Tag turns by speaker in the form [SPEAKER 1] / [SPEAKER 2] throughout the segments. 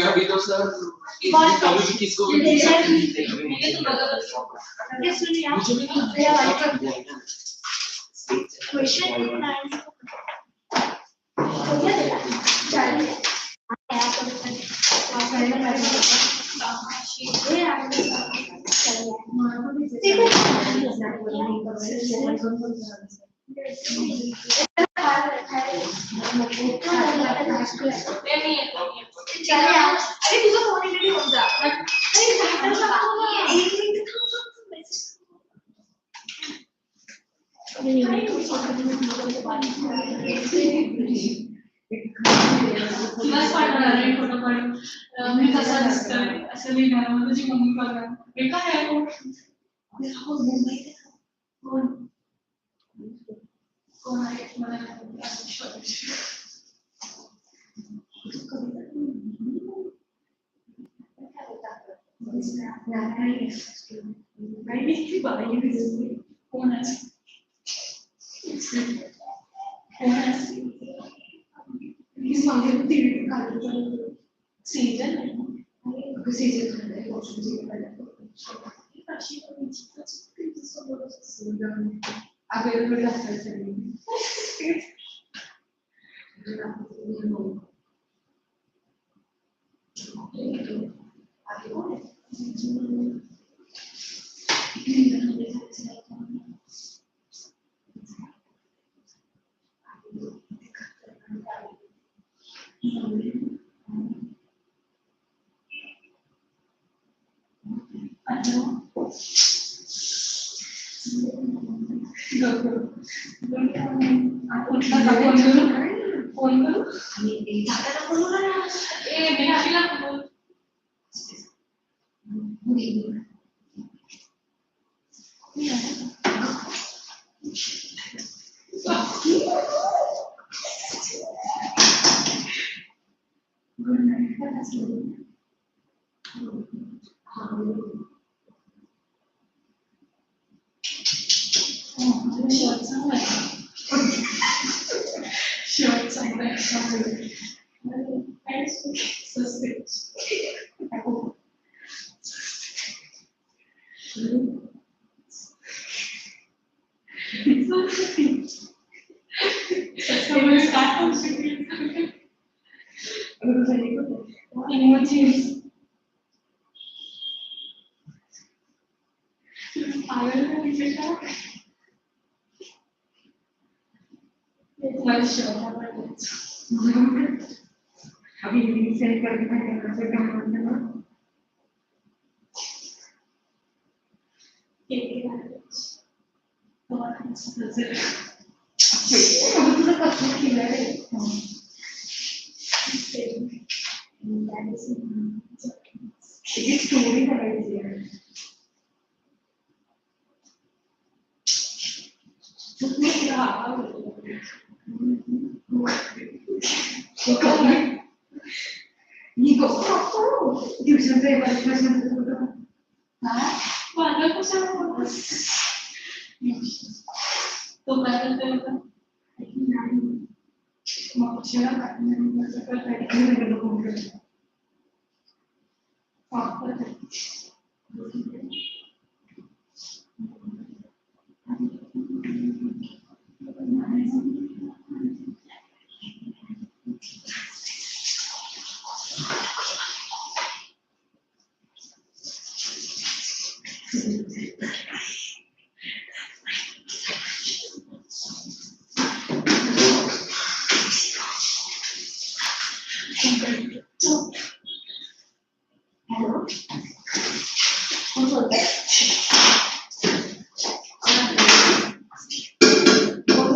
[SPEAKER 1] अभी तो सर किसको
[SPEAKER 2] अरे तुझा फोन इकडे होऊन जा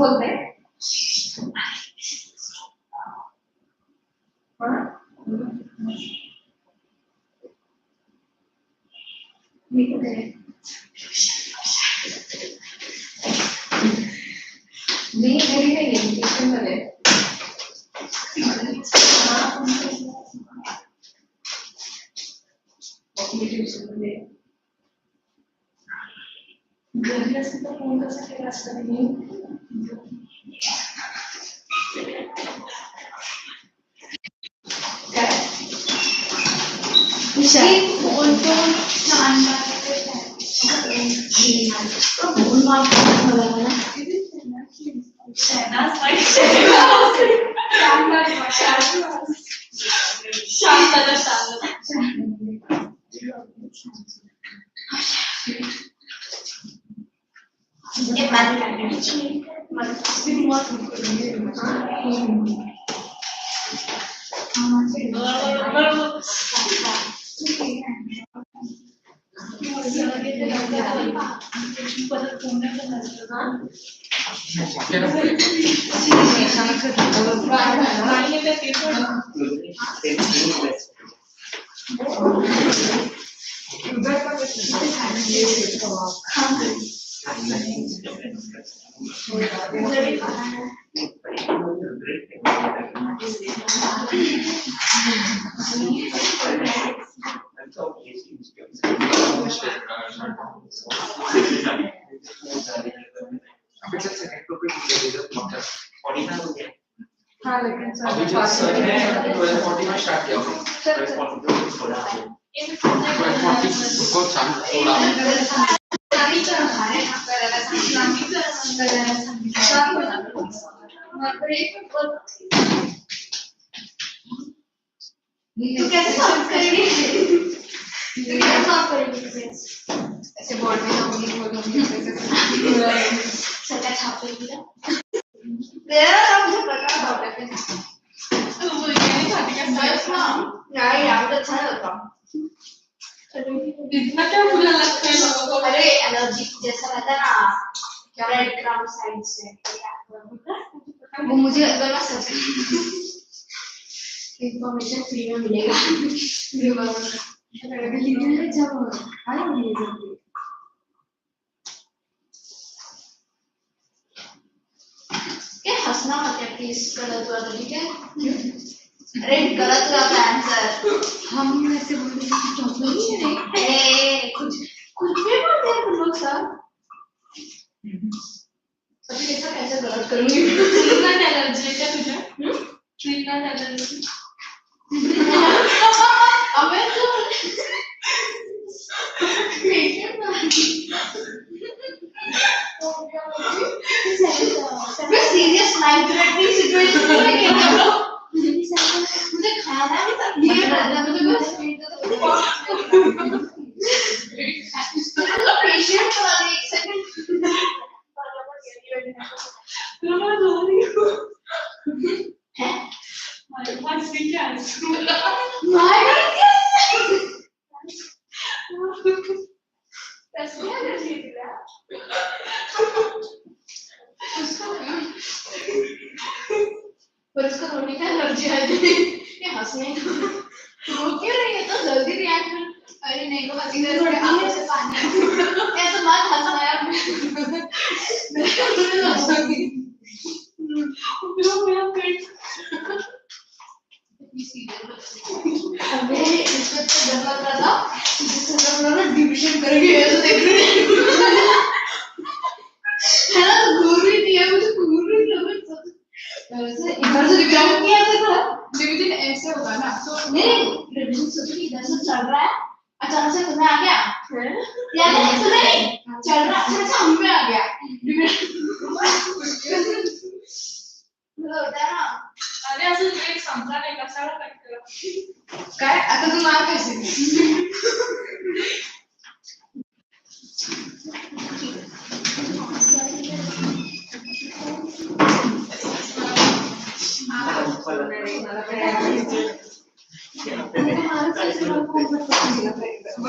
[SPEAKER 2] बोलते हैं नहीं मेरी नहीं है किसमें बने घर से तो फोन कर सकते रास्ता नहीं फोन तो शानदार तो फोन मार बोला ना शानदार ये बात करने की मतलब भी बहुत हाँ लेकिन
[SPEAKER 1] अभी जो सर ने 1240 में स्टार्ट किया होगा 1240 उसको छोड़ा
[SPEAKER 2] तो कैसे सॉल्व करेंगे कैसे सॉल्व करेंगे ऐसे बोर्ड में होंगी सच्चा छापेगी ना तेरा मुझे पता है तो वो ये नहीं खाती क्या सच ना नहीं यार तो अच्छा लगता इतना क्या बुरा लगता है लोगों को अरे एलर्जी जैसा रहता है ना क्या रेड क्राउन साइड से वो मुझे अगर मैं सच इन्फॉर्मेशन फ्री में मिलेगा जब आने मिलेगा क्या हंसना मत है प्लीज गलत हुआ तो ठीक है अरे गलत हुआ था आंसर हम ऐसे बोल रहे हैं चॉकलेट ही नहीं कुछ कुछ भी बोलते हैं तुम लोग सब अभी कैसा कैसे गलत करूंगी ट्रीटमेंट एलर्जी है क्या तुझे ट्रीटमेंट एलर्जी अबे तो मैं सीरियस लाइफ थ्रेटनिंग सिचुएशन में क्या मुझे खाना भी था ये रहना मुझे बस पेशेंट वाले एक सेकंड मैं रो रही हूं है my God sweet chance my God कैसे कर लिया पर इसको रोने का एनर्जी आ गई ये हंसने को रो क्यों रही है तो जल्दी रिएक्शन अरे नहीं को हंसी दे रही आंखों से पानी ऐसे मत हंसना यार मेरे को हंसोगी मेरा पेट अबे इसको तो डर लग रहा था इससे हम लोग डिविजन करेंगे ऐसे देख रहे हैं है ना तो घूर रही थी मुझे घूर रही थी वैसे इधर से डिविजन किया था डिविजन ऐसे होगा ना तो नहीं डिविजन सोचो कि इधर से चल रहा है अचानक से तुम्हें आ गया याद है तुम्हें चल रहा अच्छा हम पे आ गया होता है ना अरे असं एक समजा नाही कशाला कट काय आता तू मार कशी
[SPEAKER 1] 3,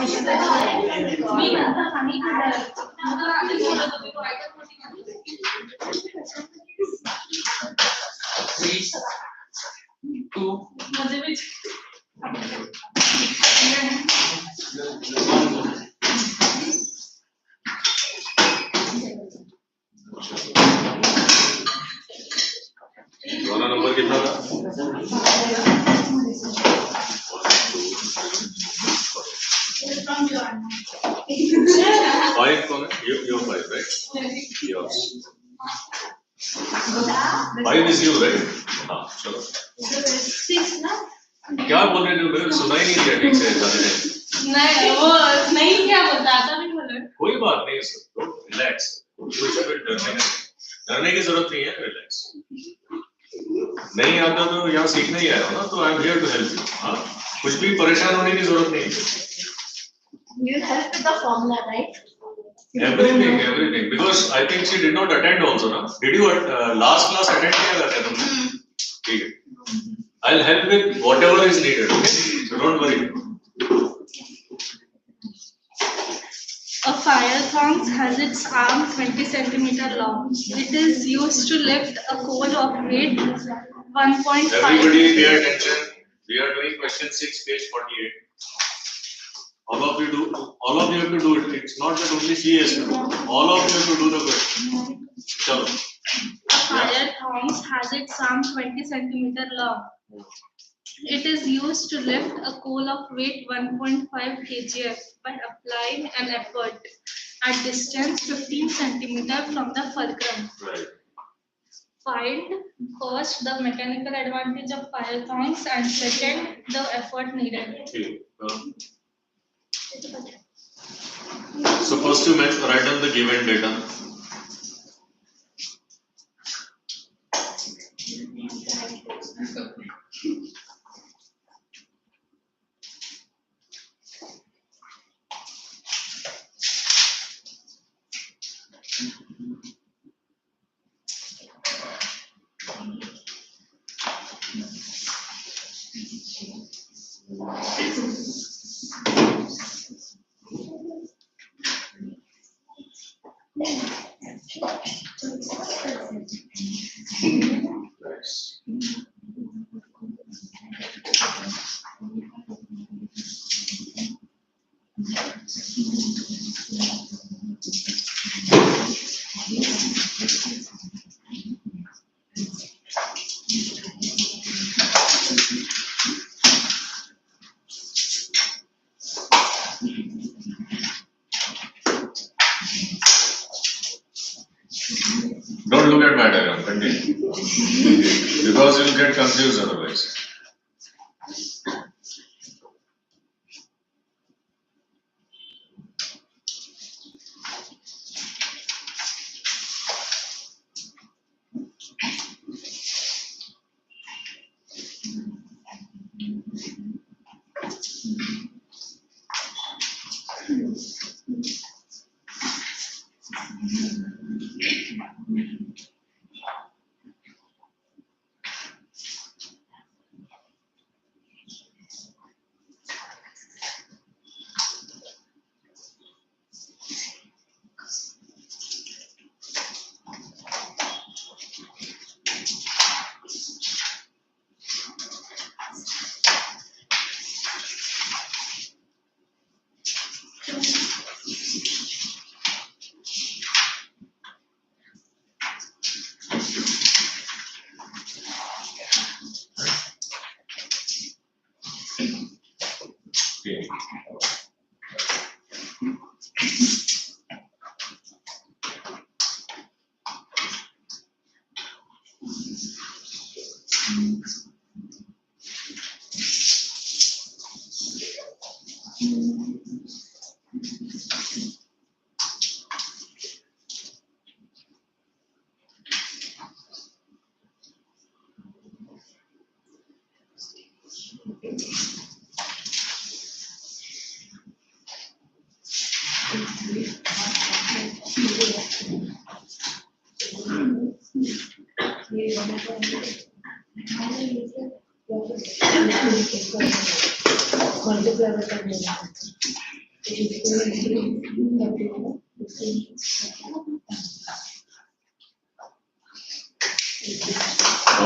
[SPEAKER 1] 2, 1.
[SPEAKER 3] वाला नंबर कितना था? 5 कौन है? You're 5, right? Yours. 5 is you, right? हाँ, चलो।
[SPEAKER 2] 6 ना?
[SPEAKER 3] क्या बोल रहे थे? मेरे सुना ही नहीं दिया ठीक से ज़्यादा टाइम।
[SPEAKER 2] नहीं वो नहीं क्या बताता नहीं बोले।
[SPEAKER 3] कोई बात नहीं सर, रिलैक्स। कुछ भी डरने की जरूरत नहीं है, रिलैक्स। नहीं आता तो यहाँ सीखने ही आया हो ना, तो I am here to help you. हाँ, कुछ भी परेशान होने की जरूरत नहीं है।
[SPEAKER 2] You help with the formula, right?
[SPEAKER 3] Everything, because I think she did not attend also, na? Did you last class attend किया करते तुमने? ठीक है। I'll help with whatever is needed, okay? So don't worry.
[SPEAKER 2] A fire thong has its arm 20 centimeter long. It is used to lift a coal of weight 1.5.
[SPEAKER 3] Everybody pay attention. We are doing question 6, page 48. All of you have to do it. It's not that only she has to do. All of you have to do the question. Chalo.
[SPEAKER 2] A fire thong has its arm 20 centimeter long. It is used to lift a coal of weight 1.5 kg by applying an effort at distance 15 centimeter from the fulcrum.
[SPEAKER 3] Right.
[SPEAKER 2] Find first the mechanical advantage of fire thongs and second the effort needed.
[SPEAKER 3] Okay. So first you write down the given data. Don't look at my diagram, continue. Because you'll get confused otherwise. Okay. How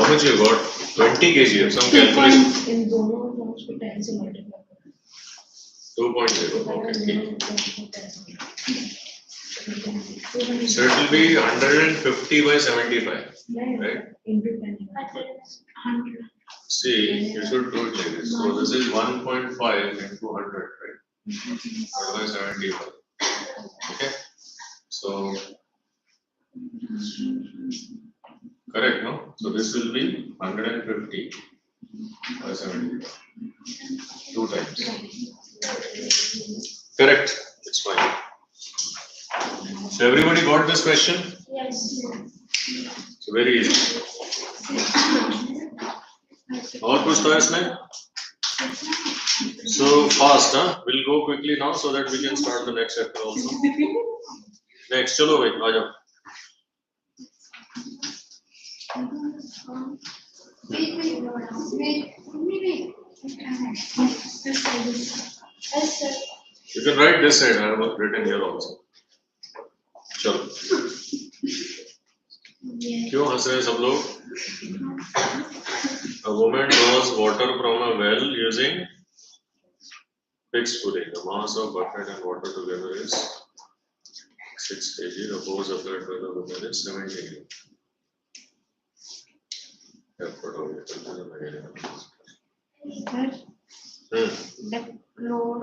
[SPEAKER 3] much you got? 20 kg. Some calculation.
[SPEAKER 2] इन दोनों terms को 10 से multiply करो.
[SPEAKER 3] 2.0. Okay. So it will be 150 by 75, right?
[SPEAKER 2] Into 10. 100.
[SPEAKER 3] See, you should do it like this. So this is 1.5 into 100, right? By 75. Okay. So correct, no? So this will be 150 by 75. 2 times. Correct. It's fine. So everybody got this question?
[SPEAKER 2] Yes.
[SPEAKER 3] So very easy. और कुछ तो है इसमें? So fast, huh? We'll go quickly now so that we can start the next chapter also. Next, चलो भाई, आ जाओ.
[SPEAKER 2] Wait. Yes, sir.
[SPEAKER 3] You can write this side. I have written here also. चलो. क्यों हंस रहे हैं सब लोग? A woman draws water from a well using fixed pulley. The mass of bucket and water together is 6 kg. The force applied by the woman is 7 kg. Effort of the
[SPEAKER 2] load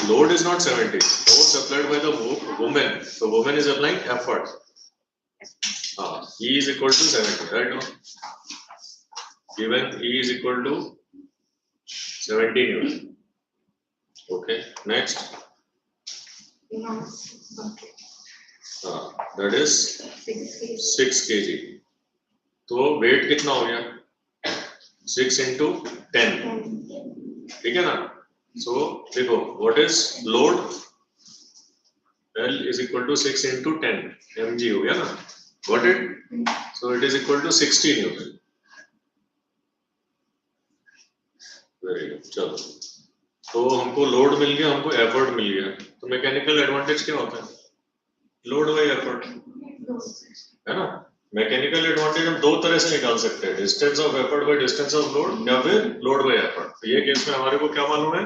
[SPEAKER 3] load is not 70. Force applied by the woman. So woman is applying effort. E is equal to 70, right? No? Given E is equal to 70 Newton. Okay. Next. That is 6 kg. तो weight कितना हो गया? 6 into 10. ठीक है ना? So देखो, what is load? L is equal to 6 into 10 mg हो गया ना? Got it? So it is equal to 60 Newton. Very good. चलो. तो हमको load मिल गया, हमको effort मिल गया. तो mechanical advantage क्या होता है? Load by effort. है ना? Mechanical advantage हम दो तरह से निकाल सकते हैं. Distance of effort by distance of load या फिर load by effort. तो ये केस में हमारे को क्या मालूम है?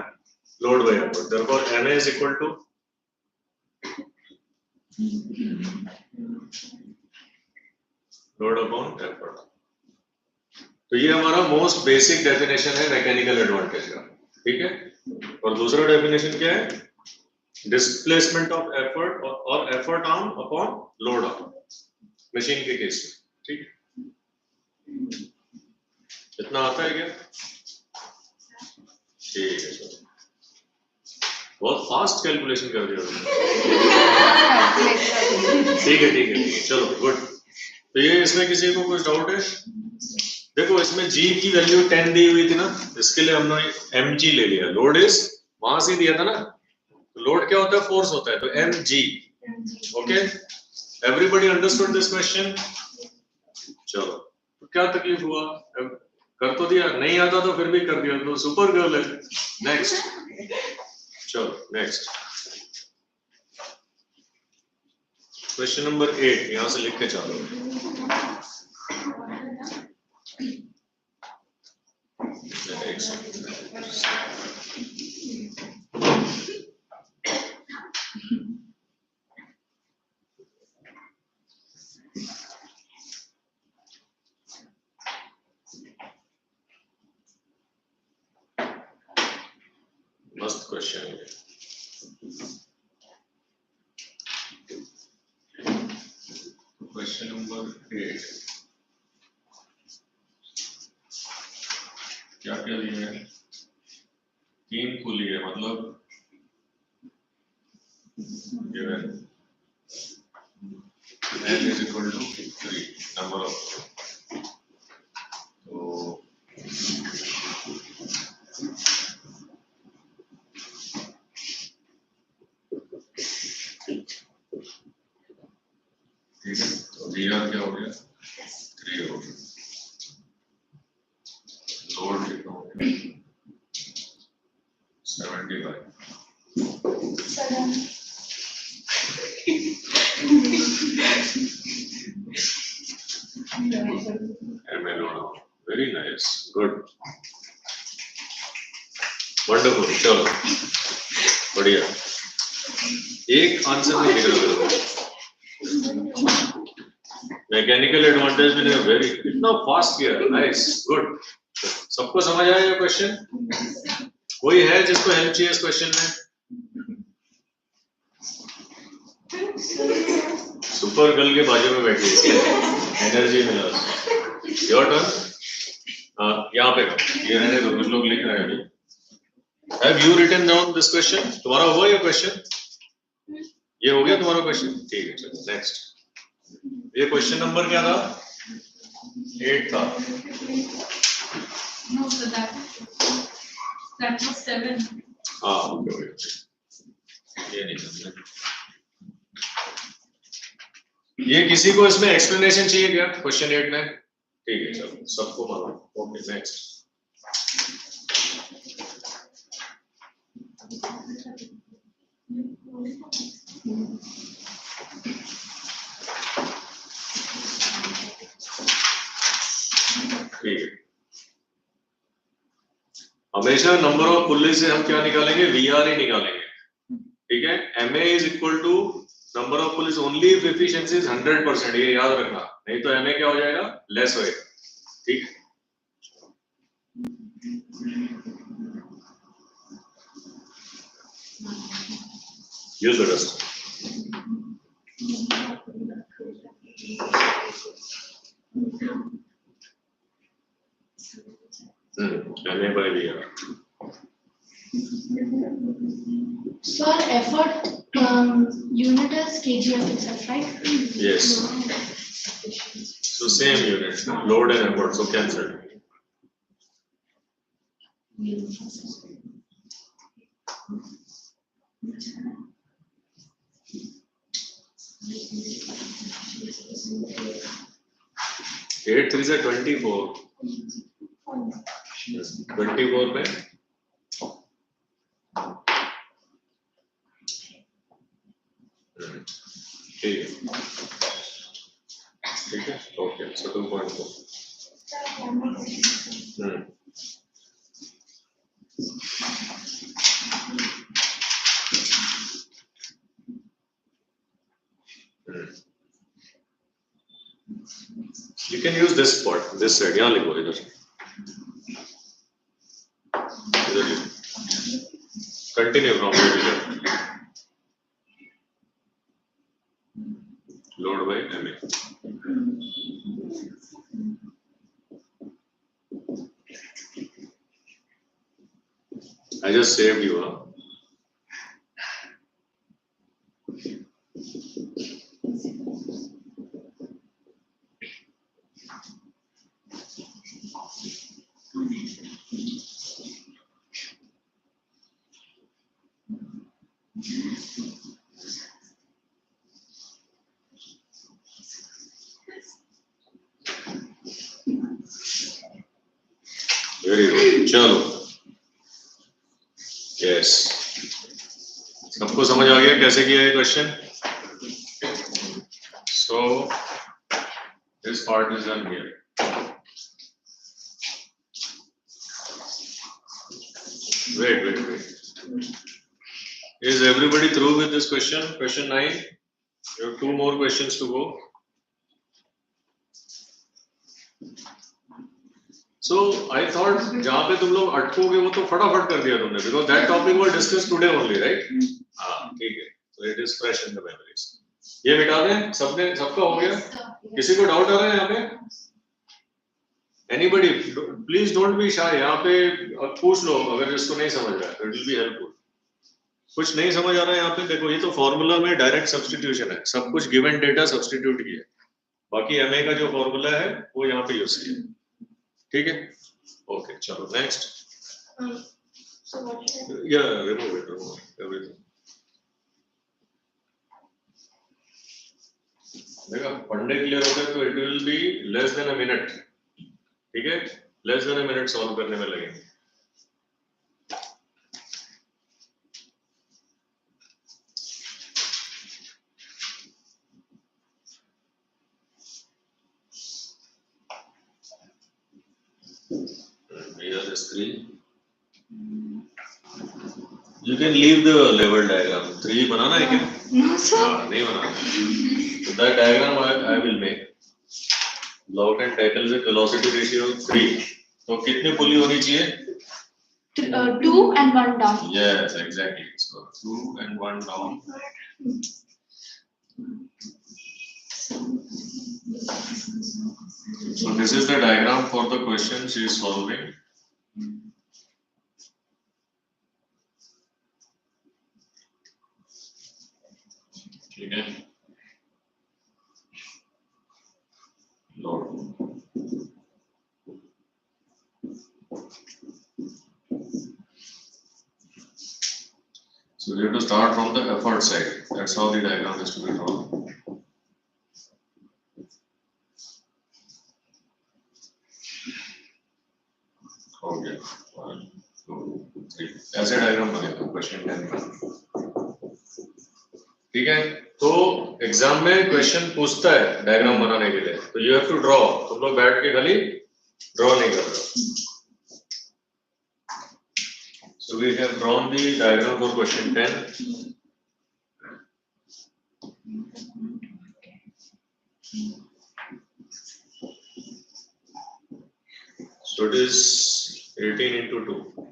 [SPEAKER 3] Load by effort. Therefore, NA is equal to load upon effort. तो ये हमारा मोस्ट बेसिक डेफिनेशन है मैकेनिकल एडवांटेज का. ठीक है. और दूसरा डेफिनेशन क्या है? डिस्प्लेसमेंट ऑफ एफर्ट और effort arm upon load arm machine के केस में. ठीक है. इतना आता है क्या? ठीक है. बहुत फास्ट कैलकुलेशन कर दिया तुमने. ठीक है. चलो गुड. तो ये इसमें किसी को कुछ डाउट है? देखो इसमें G की वैल्यू 10 दी हुई थी ना, इसके लिए हमने mg ले लिया. लोड इज वहां से दिया था ना. लोड क्या होता है? फोर्स होता है. तो mg. Okay. Everybody understood this question? चलो. तो क्या तकलीफ हुआ? कर तो दिया. नहीं आता तो फिर भी कर दिया. तो सुपर गर्ल है. नेक्स्ट. चलो नेक्स्ट. क्वेश्चन नंबर 8 यहां से लिख के चलो. मस्त क्वेश्चन है. क्वेश्चन नंबर 8 क्या दिया है? 3 पुली है. मतलब given L is equal to 3 number of. तो ठीक है. तो VR क्या हो गया? 3 हो गया. लोड कितना हो गया? ML, very nice, good, wonderful. चलो बढ़िया, एक आंसर नहीं निकल रहा। मैकेनिकल एडवांटेज मैंने वेरी इतना फास्ट किया, नाइस, गुड। सबको समझ आया ये क्वेश्चन? कोई है जिसको हेल्प चाहिए इस क्वेश्चन में? सुपर गर्ल के बाजू में बैठी है, एनर्जी मिला उसको। Your turn. यहाँ पे ये रहने दो, कुछ लोग लिख रहे हैं अभी। Have you written down this question? तुम्हारा हुआ ये क्वेश्चन? ये हो गया तुम्हारा क्वेश्चन? ठीक है, चलो नेक्स्ट। ये क्वेश्चन नंबर क्या था? 8 था।
[SPEAKER 2] No, so that was 7.
[SPEAKER 3] हाँ, ओके, ये नहीं समझा। ये किसी को इसमें एक्सप्लेनेशन चाहिए क्या क्वेश्चन 8 में? ठीक है, चलो सबको मालूम। Okay, next. ठीक है, हमेशा नंबर ऑफ पुल्ली से हम क्या निकालेंगे? VR ही निकालेंगे। ठीक है, MA is equal to number of pulleys only if efficiency is 100%, ये याद रखना, नहीं तो MA क्या हो जाएगा? लेस होएगा। ठीक है, use the dust. MA by VR।
[SPEAKER 4] So our effort unit is kg of itself, right?
[SPEAKER 3] Yes. So same unit, load and effort, so cancel. Eight three से 24. 24 में ठीक है, ठीक है, okay, so 2.4. You can use this part, this side, यहाँ लिखो, इधर continue from here. Load by MA. I just saved you, huh? Very good. चलो, yes, सबको समझ आ गया कैसे किया ये question? So this part is done here. Wait. Is everybody through with this question? Question 9. You have 2 more questions to go. So I thought जहाँ पे तुम लोग अटकोगे वो तो फटाफट कर दिया तुमने, because that topic was discussed today only, right? हाँ, ठीक है, so it is fresh in the memories. ये मिटा दें, सबका हो गया? किसी को डाउट आ रहा है यहाँ पे? Anybody, please don't be shy. यहाँ पे पूछ लो अगर जिसको नहीं समझ रहा है, it will be helpful. कुछ नहीं समझ आ रहा है यहाँ पे? देखो ये तो फॉर्मूला में डायरेक्ट सब्स्टिट्यूशन है, सब कुछ गिवन डेटा सब्स्टिट्यूट किया, बाकी MA का जो फॉर्मूला है वो यहाँ पे यूज किया। ठीक है, ओके, चलो next.
[SPEAKER 4] So what should I do?
[SPEAKER 3] Yeah, remove everything. देखा, पढ़ने क्लियर होता है तो it will be less than a minute. ठीक है, less than a minute solve करने में लगेंगे। is 3. You can leave the level diagram. 3 बनाना है क्या?
[SPEAKER 4] No, sir.
[SPEAKER 3] हाँ, नहीं बनाना. So that diagram I will make. Block and tackle with velocity ratio 3. तो कितने पुली होनी चाहिए?
[SPEAKER 4] 2 and 1 down.
[SPEAKER 3] Yes, exactly. So 2 and 1 down. So this is the diagram for the question she is solving. Okay. Load. So we have to start from the effort side. That's how the diagram is to be drawn. Okay. 1, 2, 3. ऐसे diagram बनेगा question 10 का. ठीक है. तो exam में question पूछता है diagram बनाने के लिए, तो यू हैव टू ड्रॉ. तुम लोग बैठ के खाली ड्रॉ नहीं कर रहे. So we have drawn the diagram for question 10. So it is 18 into 2.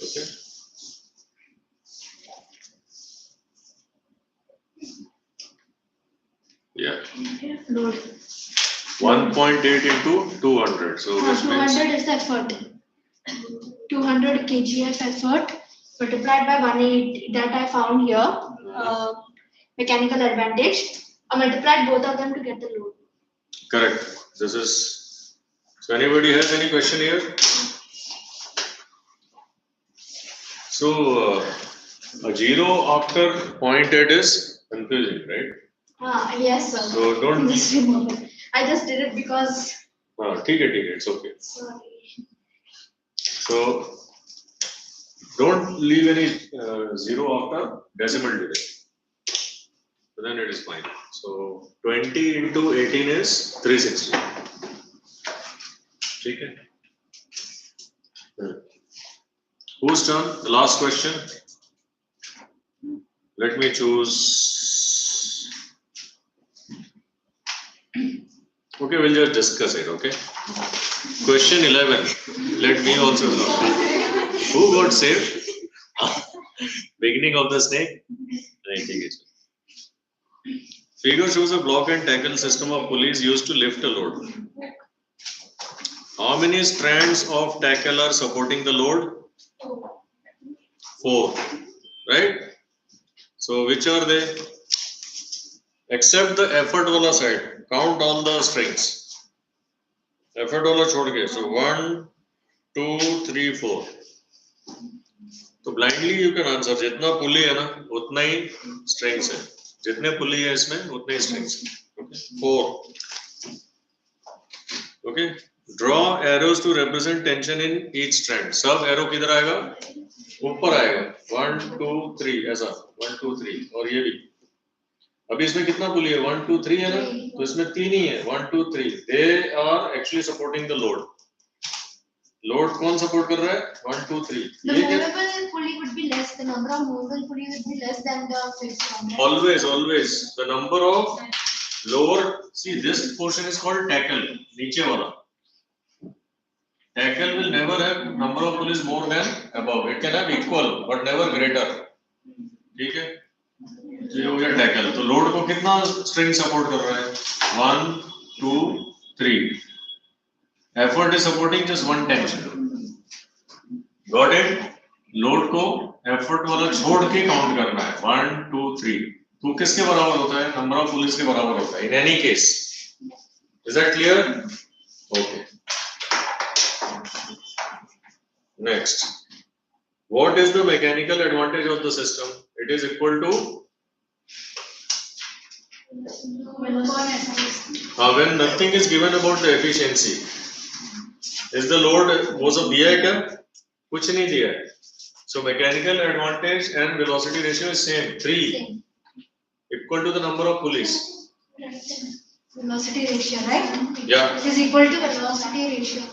[SPEAKER 3] Okay. Yeah.
[SPEAKER 4] Load.
[SPEAKER 3] 1.8 into 200. So which
[SPEAKER 4] 200 is the effort. 200 kgf effort multiplied by 180 that I found here. Mechanical advantage. I multiplied both of them to get the load.
[SPEAKER 3] correct. This is. So anybody has any question here? So a 0 after 0.8 is confusing, right?
[SPEAKER 4] Yes, sir.
[SPEAKER 3] So don't.
[SPEAKER 4] Just remove it. I just did it because.
[SPEAKER 3] ठीक है, it's okay.
[SPEAKER 4] Sorry.
[SPEAKER 3] So don't leave any 0 after decimal digit. So then it is fine. So 20 into 18 is 360. ठीक है. Whose turn? The last question. Let me choose. Okay, we'll just discuss it. Okay. Question 11. Let me also know. Who got saved? Beginning of the snake. Figure shows a block and tackle system of pulleys used to lift a load. How many strands of tackle are supporting the load? 4. Right? So which are they? Except the effort wala side. Count all the strings. Effort wala chhod ke. So 1, 2, 3, 4. तो blindly you can answer. जितना पुली है ना, उतना ही strings है. जितने पुली है इसमें, उतने ही strings है. Okay. 4. Okay. Draw arrows to represent tension in each strand. सब arrow किधर आएगा? ऊपर आएगा. 1, 2, 3 ऐसा. 1, 2, 3 और ये भी. अभी इसमें कितना पुली है? 1, 2, 3 है ना? तो इसमें 3 ही है. 1, 2, 3. They are actually supporting the load. Load कौन support कर रहा है? 1, 2, 3.
[SPEAKER 4] The movable pulley would be less. The number of movable pulley would be less than the fixed one. Right?
[SPEAKER 3] Always. The number of lower. See, this portion is called tackle. नीचे वाला. Tackle will never have number of pulleys more than above. It can have equal, but never greater. ठीक है? तो ये हो गया tackle. तो load को कितना string support कर रहा है? 1, 2, 3. Effort is supporting just one tension. Got it? Load को effort वाला छोड़ के count करना है. 1, 2, 3. तो किसके बराबर होता है? Number of pulleys के बराबर होता है. In any case. Is that clear? Okay. Next. What is the mechanical advantage of the system? It is equal to when nothing is given about the efficiency. Is the load वो सब दिया है क्या? कुछ नहीं दिया है. So mechanical advantage and velocity ratio is same 3 equal to the number of pulleys.
[SPEAKER 4] velocity ratio, right?
[SPEAKER 3] Yeah.
[SPEAKER 4] It is equal to velocity ratio.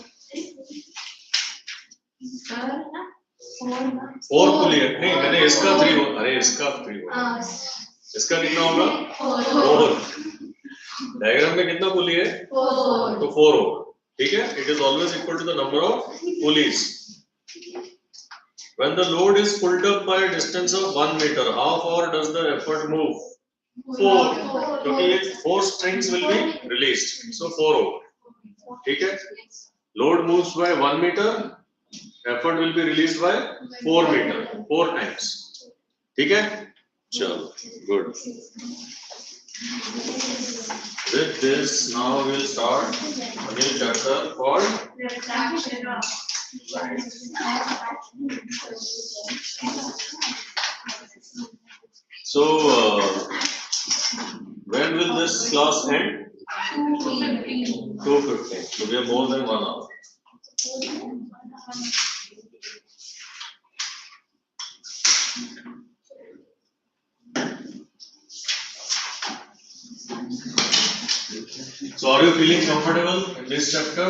[SPEAKER 4] Sir,
[SPEAKER 3] 4 पुली है नहीं मैंने इसका 3 अरे इसका 3 इसका कितना होगा 4 डायग्राम में कितना पुली है तो 4 होगा ठीक है it is always equal to the number of pulleys when the load is pulled up by a distance of 1 meter how far does the effort move 4 क्योंकि ये 4 strings will be released so 4 होगा ठीक है load moves by 1 meter effort will be released by 4 meter 4 times ठीक है चलो good with this now we'll start a new chapter called
[SPEAKER 2] Refraction of
[SPEAKER 3] so when will this class end 2:15 so we have more than 1 hour so are you feeling comfortable in this chapter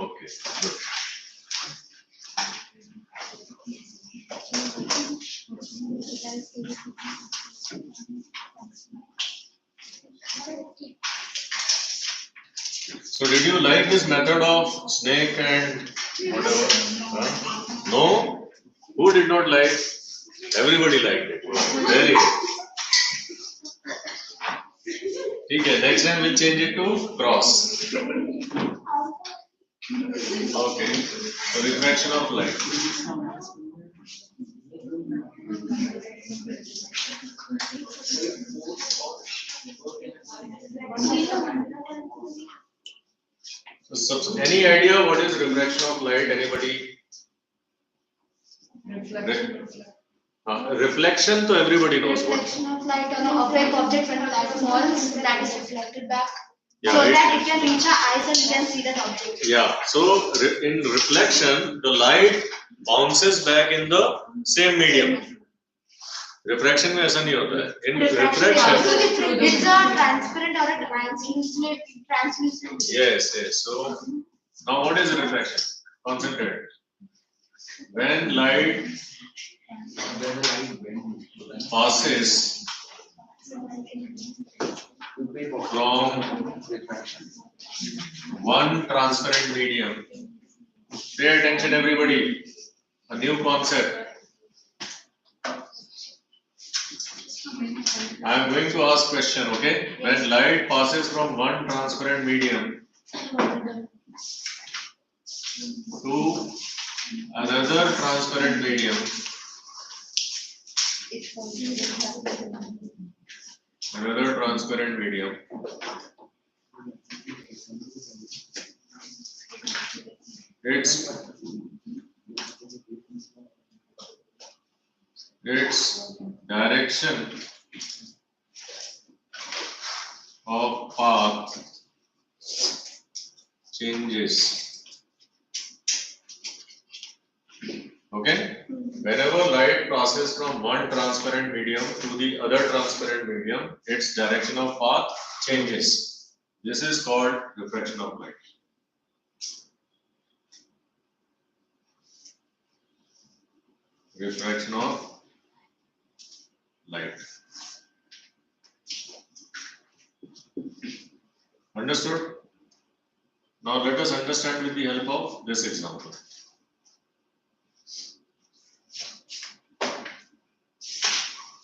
[SPEAKER 3] okay good so did you like this method of snake and whatever no who did not like everybody liked it very good ठीक है next time we'll change it to cross okay so refraction of light so any idea what is refraction of light anybody reflection to everybody knows what
[SPEAKER 4] reflection of light on an opaque object when the light falls, that is reflected back,
[SPEAKER 3] yeah,
[SPEAKER 4] so
[SPEAKER 3] right.
[SPEAKER 4] that it can reach our eyes and we can see that object.
[SPEAKER 3] Yeah, so in reflection, the light bounces back in the same medium. Refraction में ऐसा नहीं होता है. In refraction,
[SPEAKER 4] it's a transparent or a translucent.
[SPEAKER 3] Yes, yes. So now what is refraction? Concentrate. When light passes from one transparent medium. Pay attention, everybody. A new concept. I am going to ask question. Okay? When light passes from one transparent medium to another transparent medium. Another transparent medium. Its direction of path changes. Okay? Whenever light passes from one transparent medium to the other transparent medium, its direction of path changes. This is called refraction of light. Refraction of light. Understood? Now let us understand with the help of this example.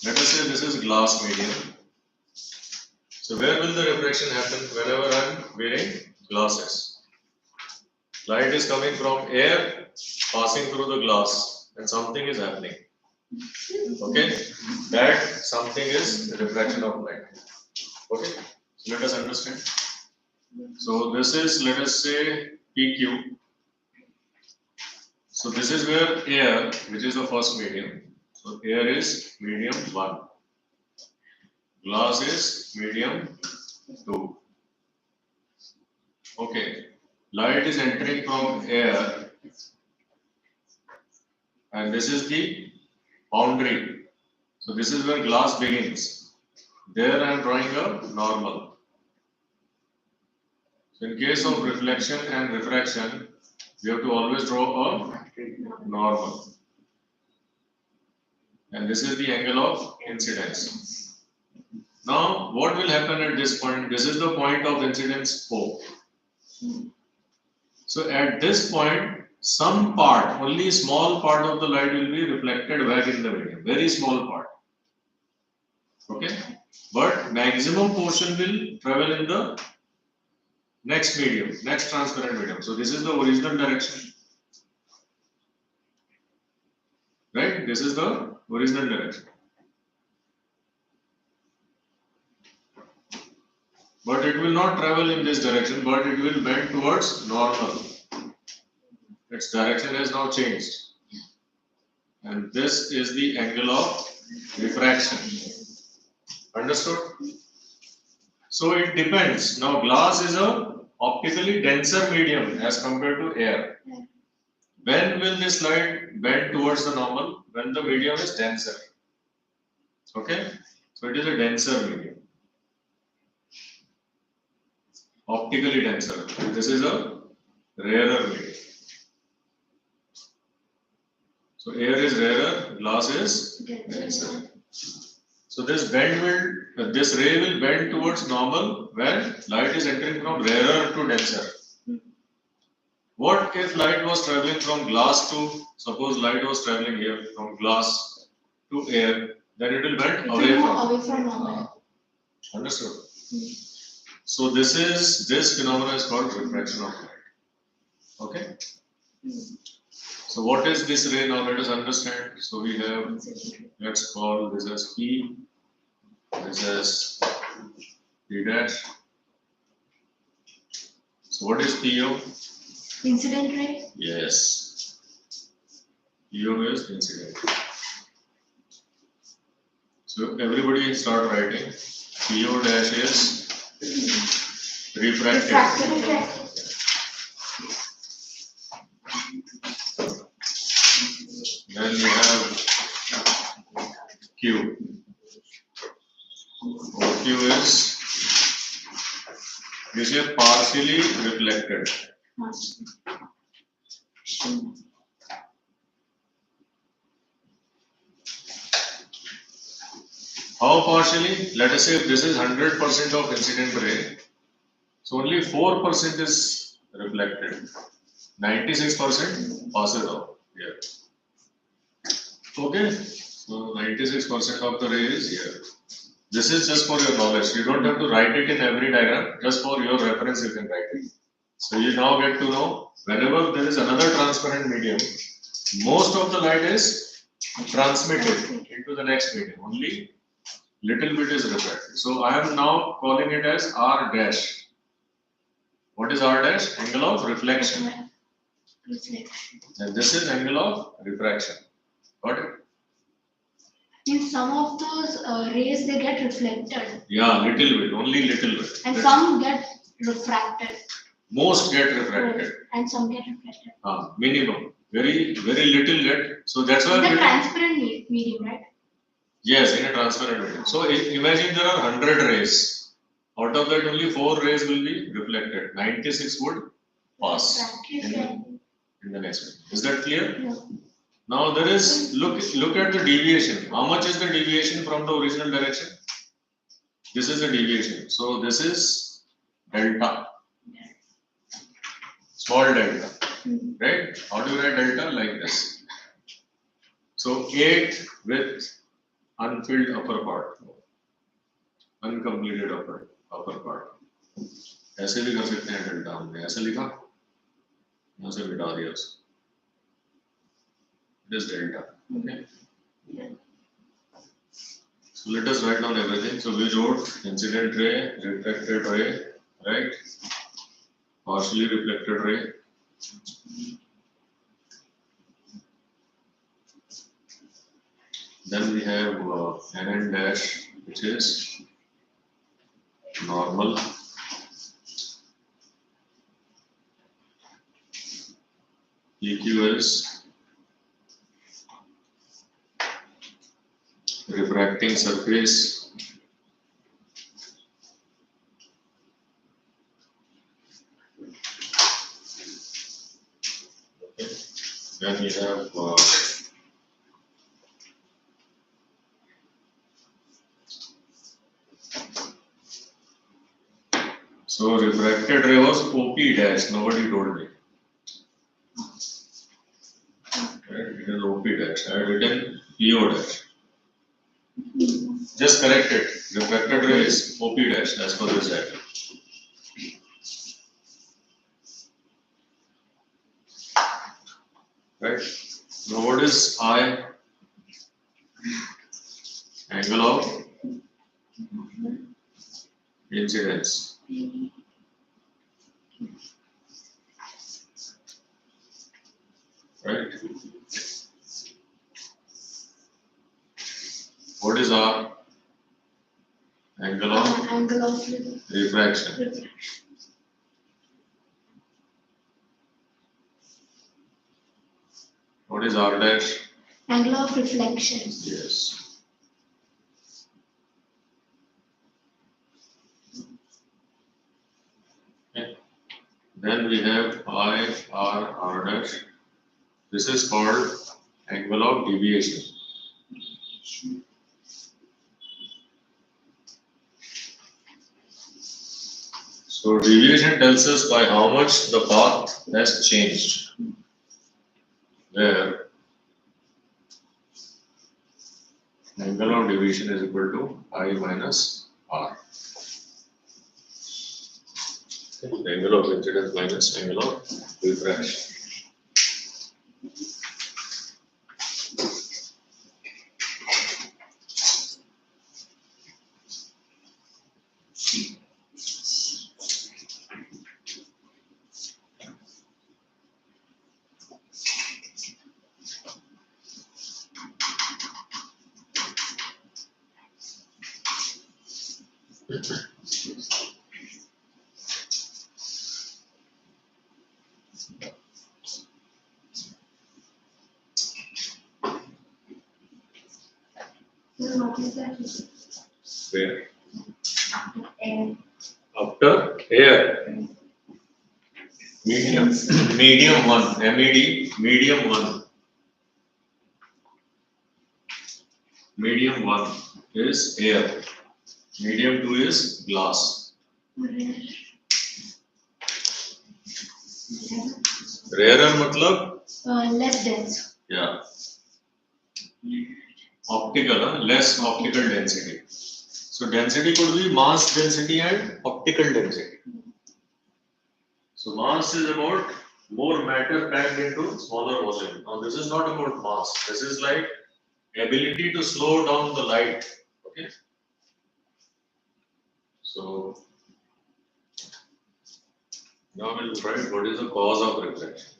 [SPEAKER 3] Let us say this is glass medium. So where will the refraction happen? Whenever I am wearing glasses. Light is coming from air, passing through the glass, and something is happening. Okay? That something is the refraction of light. Okay? So let us understand. So this is, let us say, PQ. So this is where air, which is the first medium. So air is medium 1. Glass is medium 2. Okay. Light is entering from air. And this is the boundary. So this is where glass begins. There I am drawing a normal. So in case of reflection and refraction, we have to always draw a normal. And this is the angle of incidence. Now, what will happen at this point? This is the point of incidence O. So at this point, some part, only small part of the light will be reflected back in the medium, very small part. Okay? But maximum portion will travel in the next medium, next transparent medium. So this is the original direction. Right? This is the original direction. But it will not travel in this direction, but it will bend towards normal. Its direction has now changed. And this is the angle of refraction. Understood? So it depends. Now glass is a optically denser medium as compared to air. When will this light bend towards the normal? When the medium is denser. Okay? So it is a denser medium. Optically denser. This is a rarer medium. So air is rarer, glass is denser. So this ray will bend towards normal when light is entering from rarer to denser. What if light was traveling from glass to, suppose light was traveling here from glass to air, then it will bend away from
[SPEAKER 4] normal.
[SPEAKER 3] Understood? So this phenomenon is called refraction of light. Okay? So what is this ray now? Let us understand. So we have, let's call this as P, this as P dash. So what is PO?
[SPEAKER 4] Incident ray?
[SPEAKER 3] Yes. PO is incident. So everybody start writing. PO dash is refractive.
[SPEAKER 4] Refractive.
[SPEAKER 3] Then you have Q. Q is this is partially reflected. How partially? Let us say if this is 100% of incident ray, so only 4% is reflected. 96% passes out here. Okay? So 96% of the ray is here. This is just for your knowledge. You don't have to write it in every diagram. Just for your reference, you can write it. So you now get to know whenever there is another transparent medium, most of the light is transmitted into the next medium. Only little bit is refracted. So I am now calling it as R dash. What is R dash? Angle of reflection. And this is angle of refraction. Got it?
[SPEAKER 4] In some of those rays they get reflected.
[SPEAKER 3] Yeah, little bit, only little bit.
[SPEAKER 4] And some get refracted.
[SPEAKER 3] Most get refracted.
[SPEAKER 4] And some get reflected.
[SPEAKER 3] Minimum. Very little get. So that's why.
[SPEAKER 4] In the transparent medium, right?
[SPEAKER 3] Yes, in a transparent medium. So imagine there are 100 rays. Out of that, only 4 rays will be reflected. 96 would pass in the next one. Is that clear?
[SPEAKER 4] Yeah.
[SPEAKER 3] Now there is look at the deviation. How much is the deviation from the original direction? This is the deviation. So this is delta. Small delta. Right? How do you write delta? Like this. So 8 with unfilled upper part. Uncompleted upper part. ऐसे भी कर सकते हैं delta हमने ऐसे लिखा यहाँ से मिटा दिया उसको. It is delta. Okay. So let us write down everything. So we wrote incident ray, refracted ray, right? Partially reflected ray. Then we have NN dash, which is normal. EQ is refracting surface. Then we have so refracted ray was OP dash. Nobody told me. Right? It is OP dash. I had written PO dash. Just correct it. Refracted ray is OP dash as per this diagram. Right? Now what is I? Angle of incidence. Right? What is R? Angle of
[SPEAKER 4] Angle of
[SPEAKER 3] refraction. What is R dash?
[SPEAKER 4] Angle of reflection.
[SPEAKER 3] Yes. Okay. Then we have I, R dash. This is called angle of deviation. So deviation tells us by how much the path has changed. Where angle of deviation is equal to I minus R. The angle of incidence minus angle of refraction.
[SPEAKER 4] So what is that?
[SPEAKER 3] Where?
[SPEAKER 4] And
[SPEAKER 3] After air. Medium. Medium 1. MED. Medium 1. Medium 1 is air. Medium 2 is glass. Rarer matlab?
[SPEAKER 4] Less dense.
[SPEAKER 3] Yeah. Optical, less optical density. So density could be mass density and optical density. So mass is about more matter packed into smaller volume. Now this is not about mass. This is like ability to slow down the light. Okay. So now we'll write what is the cause of reflection.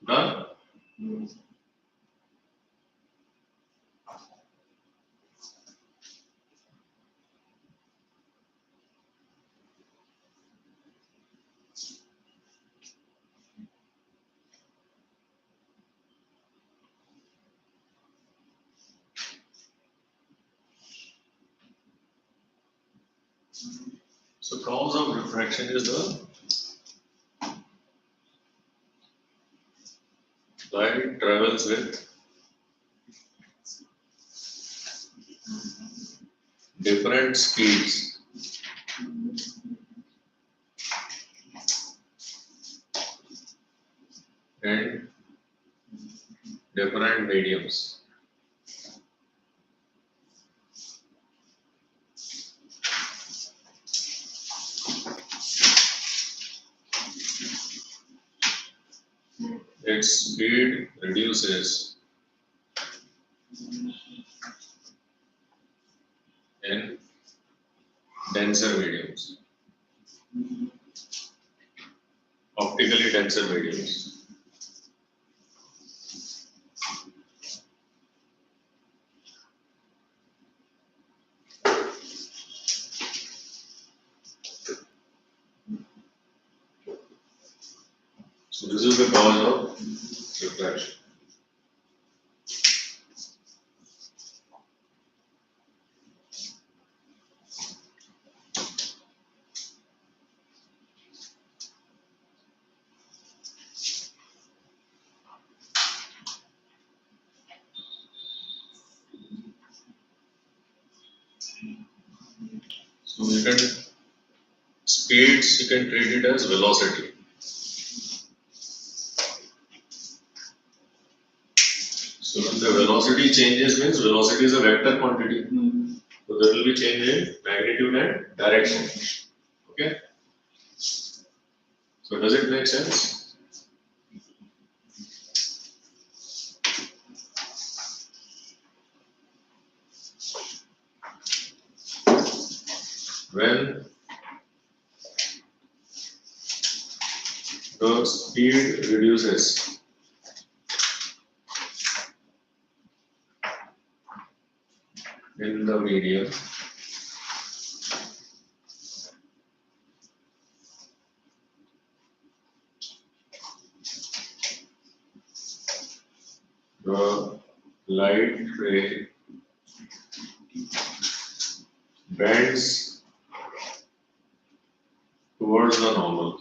[SPEAKER 3] Done? So cause of refraction is the light travels with different speeds. and different mediums. Its speed reduces in denser mediums, optically denser mediums. So this is the cause of refraction. So you can speeds, you can treat it as velocity. So when the velocity changes means velocity is a vector quantity. So there will be change in magnitude and direction. Okay. So does it make sense? When the speed reduces in the medium, the light ray bends towards the normal.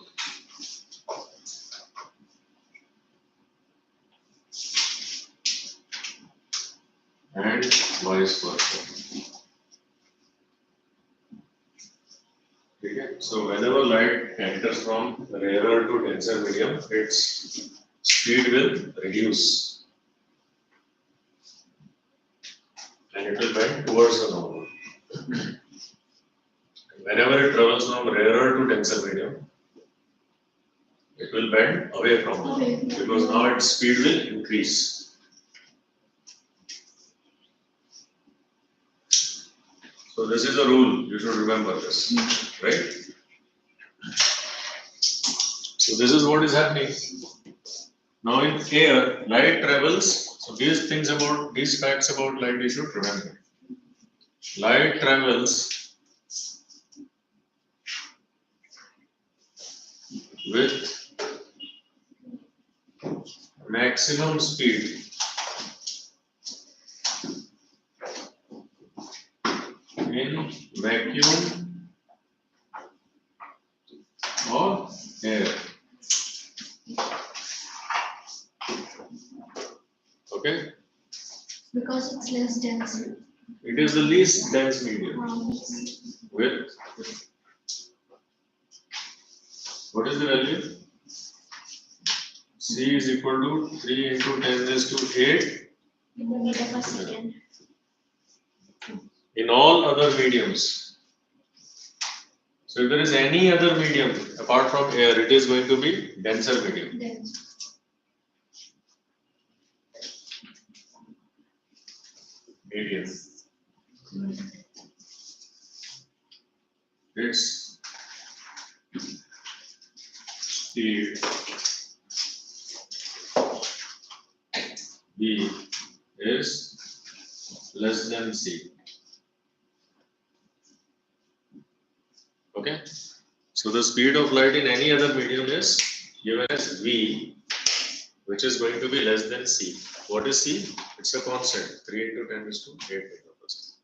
[SPEAKER 3] And vice versa. Okay. So whenever light enters from rarer to denser medium, its speed will reduce and it will bend towards the normal. Whenever it travels from rarer to denser medium, it will bend away from the normal because now its speed will increase. So this is a rule, you should remember this, right? So this is what is happening. Now in air, light travels, so these facts about light you should remember. Light travels with maximum speed in vacuum or air. Okay?
[SPEAKER 4] Because it's less dense.
[SPEAKER 3] It is the least dense medium with what is the value? C is equal to 3 into 10 raised to 8
[SPEAKER 4] meter per second.
[SPEAKER 3] in all other mediums. So if there is any other medium apart from air, it is going to be denser medium.
[SPEAKER 4] Dense.
[SPEAKER 3] Medium. Its speed B is less than C. Okay? So the speed of light in any other medium is given as V, which is going to be less than C. What is C? It's a constant, 3 into 10 is to 8 meter per second.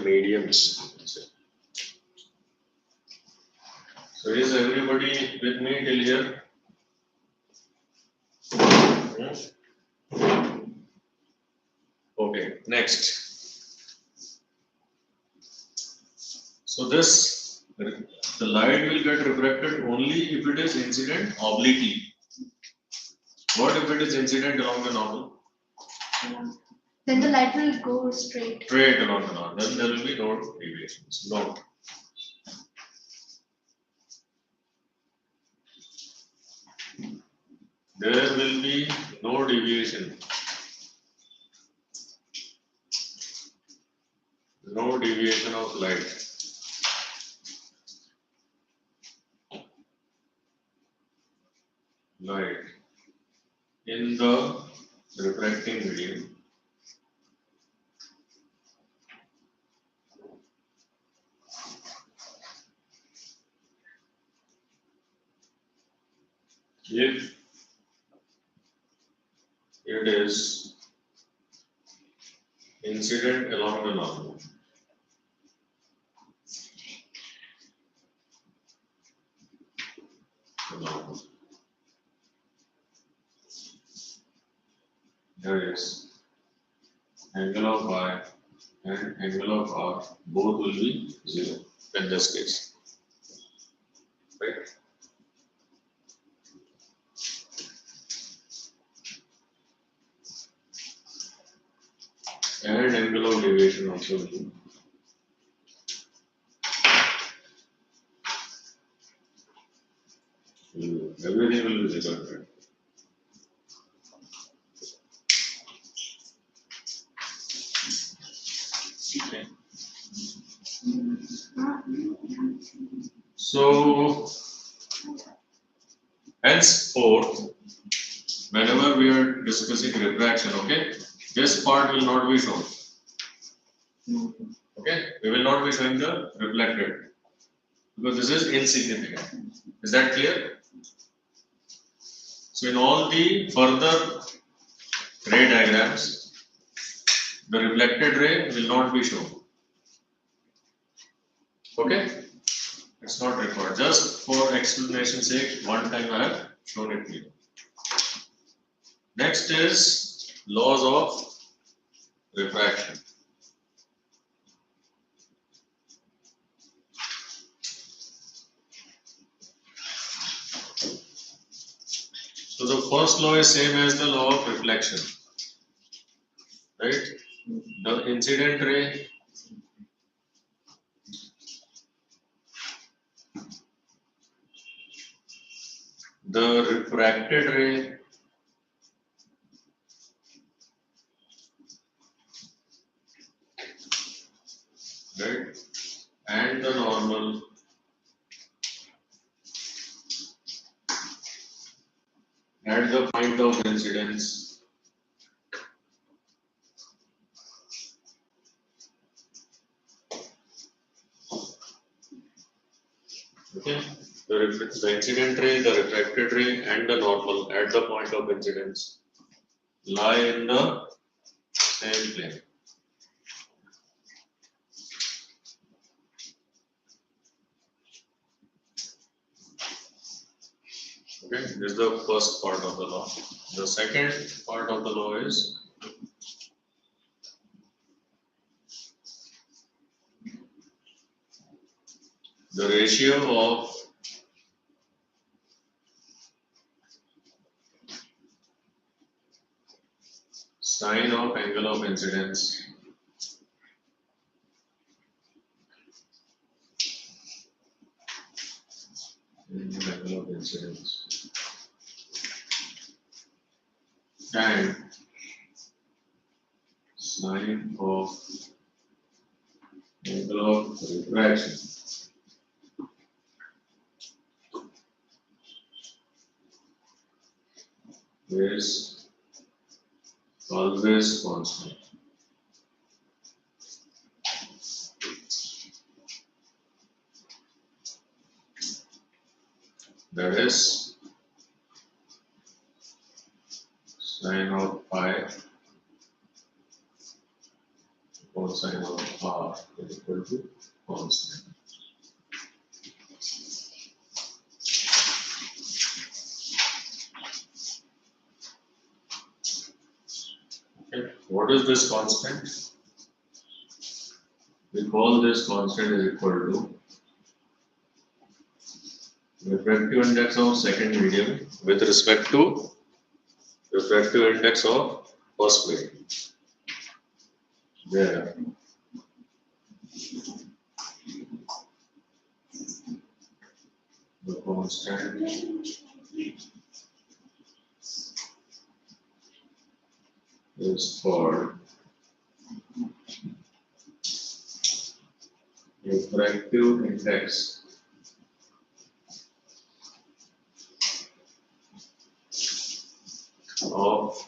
[SPEAKER 3] mediums. So is everybody with me till here? Okay, next. So this, the light will get refracted only if it is incident obliquely. What if it is incident along the normal?
[SPEAKER 4] Then the light will go straight.
[SPEAKER 3] Straight along the normal. Then there will be no deviations. No. There will be no deviation. No deviation of light. Light in the refracting medium. If it is incident along the normal. There is angle of Y and angle of R, both will be 0 in this case. Right? And angle of deviation also will be. Everything will be 0. Right? Okay. So, henceforth, whenever we are discussing refraction, okay, this part will not be shown. Okay, we will not be showing the reflected because this is insignificant. Is that clear? So, in all the further ray diagrams, the reflected ray will not be shown. Okay, it's not required. Just for explanation's sake, one time I have shown it here. Next is laws of refraction. So the first law is same as the law of reflection, right? The incident ray the refracted ray right, and the normal at the point of incidence okay, the incident ray, the refracted ray and the normal at the point of incidence lie in the same plane. Okay, this is the first part of the law. The second part of the law is the ratio of sine of angle of incidence angle of incidence and sine of angle of refraction is always constant. That is sine of pi or sine of r. What is this constant? We call this constant is equal to refractive index of second medium with respect to refractive index of first medium. There. The constant is called refractive index of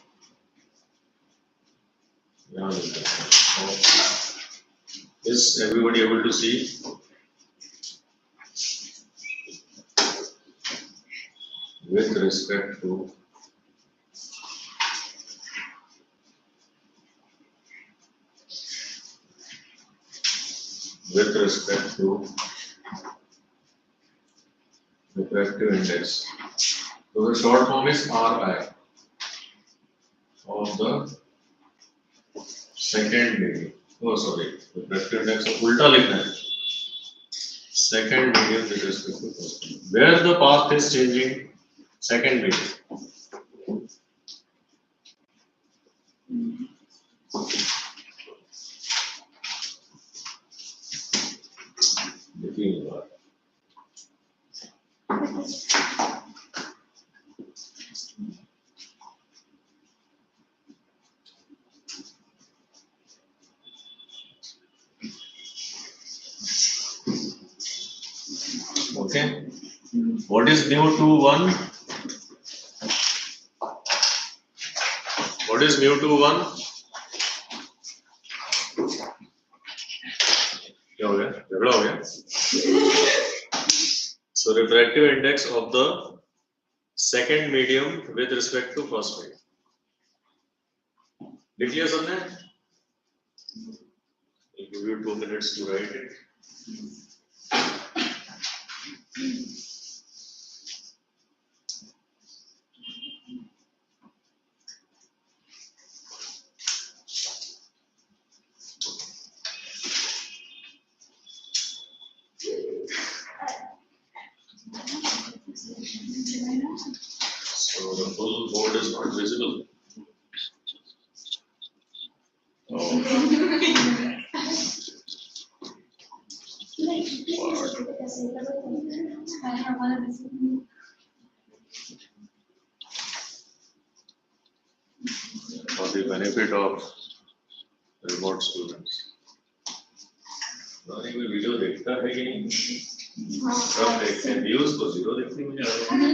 [SPEAKER 3] is everybody able to see? With respect to refractive index. So the short form is Ri of the second medium. Oh, sorry, refractive index of ulta likhna hai. Second medium with respect to first medium. Where the path is changing, second medium. Between what? Okay. What is mu to 1? What is mu to 1? क्या हो गया? झगड़ा हो गया? So refractive index of the second medium with respect to first medium. लिख लिया सबने? I'll give you 2 minutes to write it. So the full board is not visible. For the benefit of remote students. कोई video देखता है कि नहीं? सब देखते हैं, व्यूज को जीरो देखते हैं मुझे आ रहा है।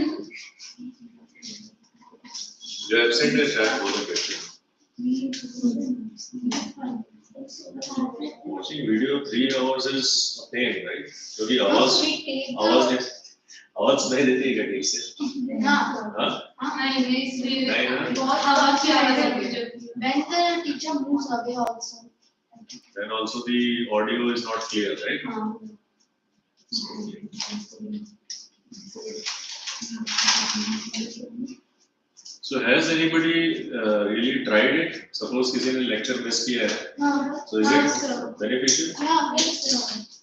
[SPEAKER 3] जो एब्सेंट है शायद वो लोग देखते हैं। Watching video 3 hours is pain, right? क्योंकि आवाज नहीं देती है ठीक से। हाँ? नहीं
[SPEAKER 2] बहुत आवाज की आवाज आती है। When the teacher moves away also.
[SPEAKER 3] Then also the audio is not clear, right? So has anybody really tried it? Suppose किसी ने lecture miss किया है, so is it beneficial?
[SPEAKER 2] Yeah, yes.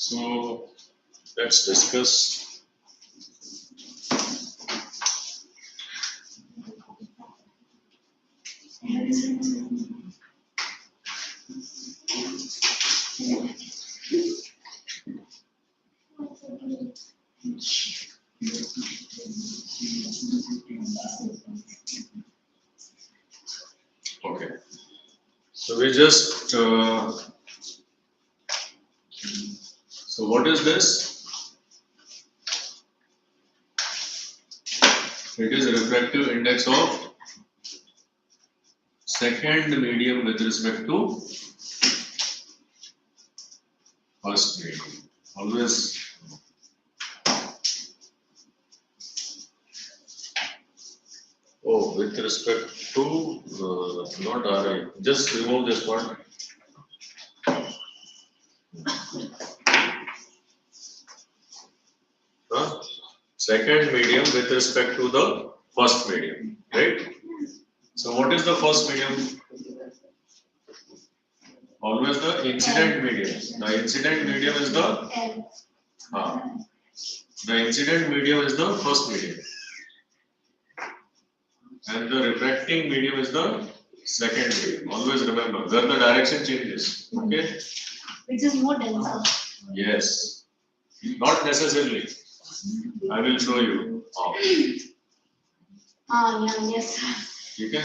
[SPEAKER 3] So let's discuss. Okay, so we just so what is this? It is a refractive index of second medium with respect to first medium. Always with respect to not RI. Just remove this one. second medium with respect to the first medium, right? So what is the first medium? Always the incident medium. The incident medium is the the incident medium is the first medium, and the refracting medium is the second medium. Always remember where the direction changes. Okay.
[SPEAKER 4] Which is more denser.
[SPEAKER 3] Yes. Not necessarily. I will show you how.
[SPEAKER 4] Yeah, yes.
[SPEAKER 3] Okay?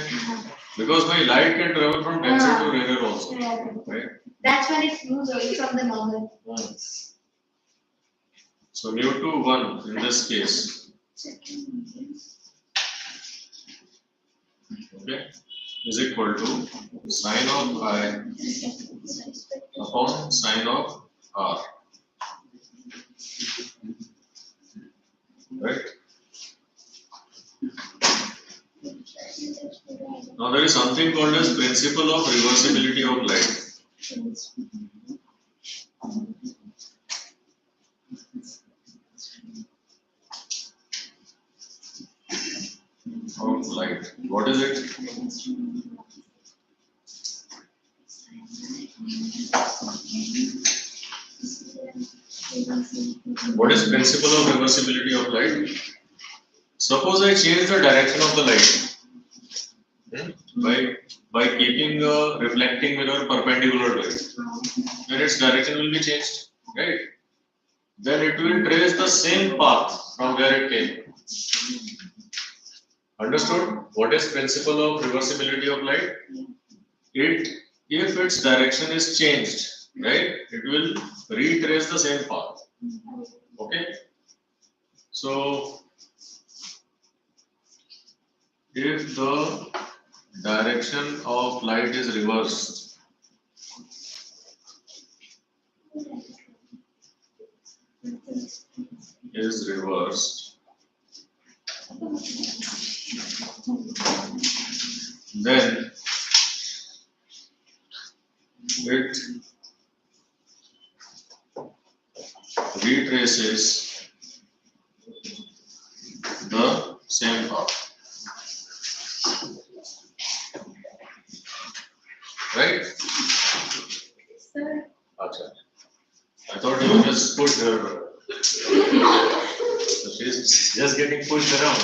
[SPEAKER 3] Because my light can travel from denser to rarer also. Right?
[SPEAKER 4] That's when it moves away from the normal.
[SPEAKER 3] So mu to 1 in this case. Okay? Is equal to sine of I upon sine of R. Right? Now there is something called as principle of reversibility of light. Of light. What is it? What is principle of reversibility of light? Suppose I change the direction of the light by keeping a reflecting mirror perpendicular to it, then its direction will be changed, right? Then it will trace the same path from where it came. Understood? What is principle of reversibility of light? If its direction is changed, right, it will retrace the same path. Okay? So, if the direction of light is reversed, then it retraces the same path. Right? Achha. I thought you just put her. She's just getting pushed around.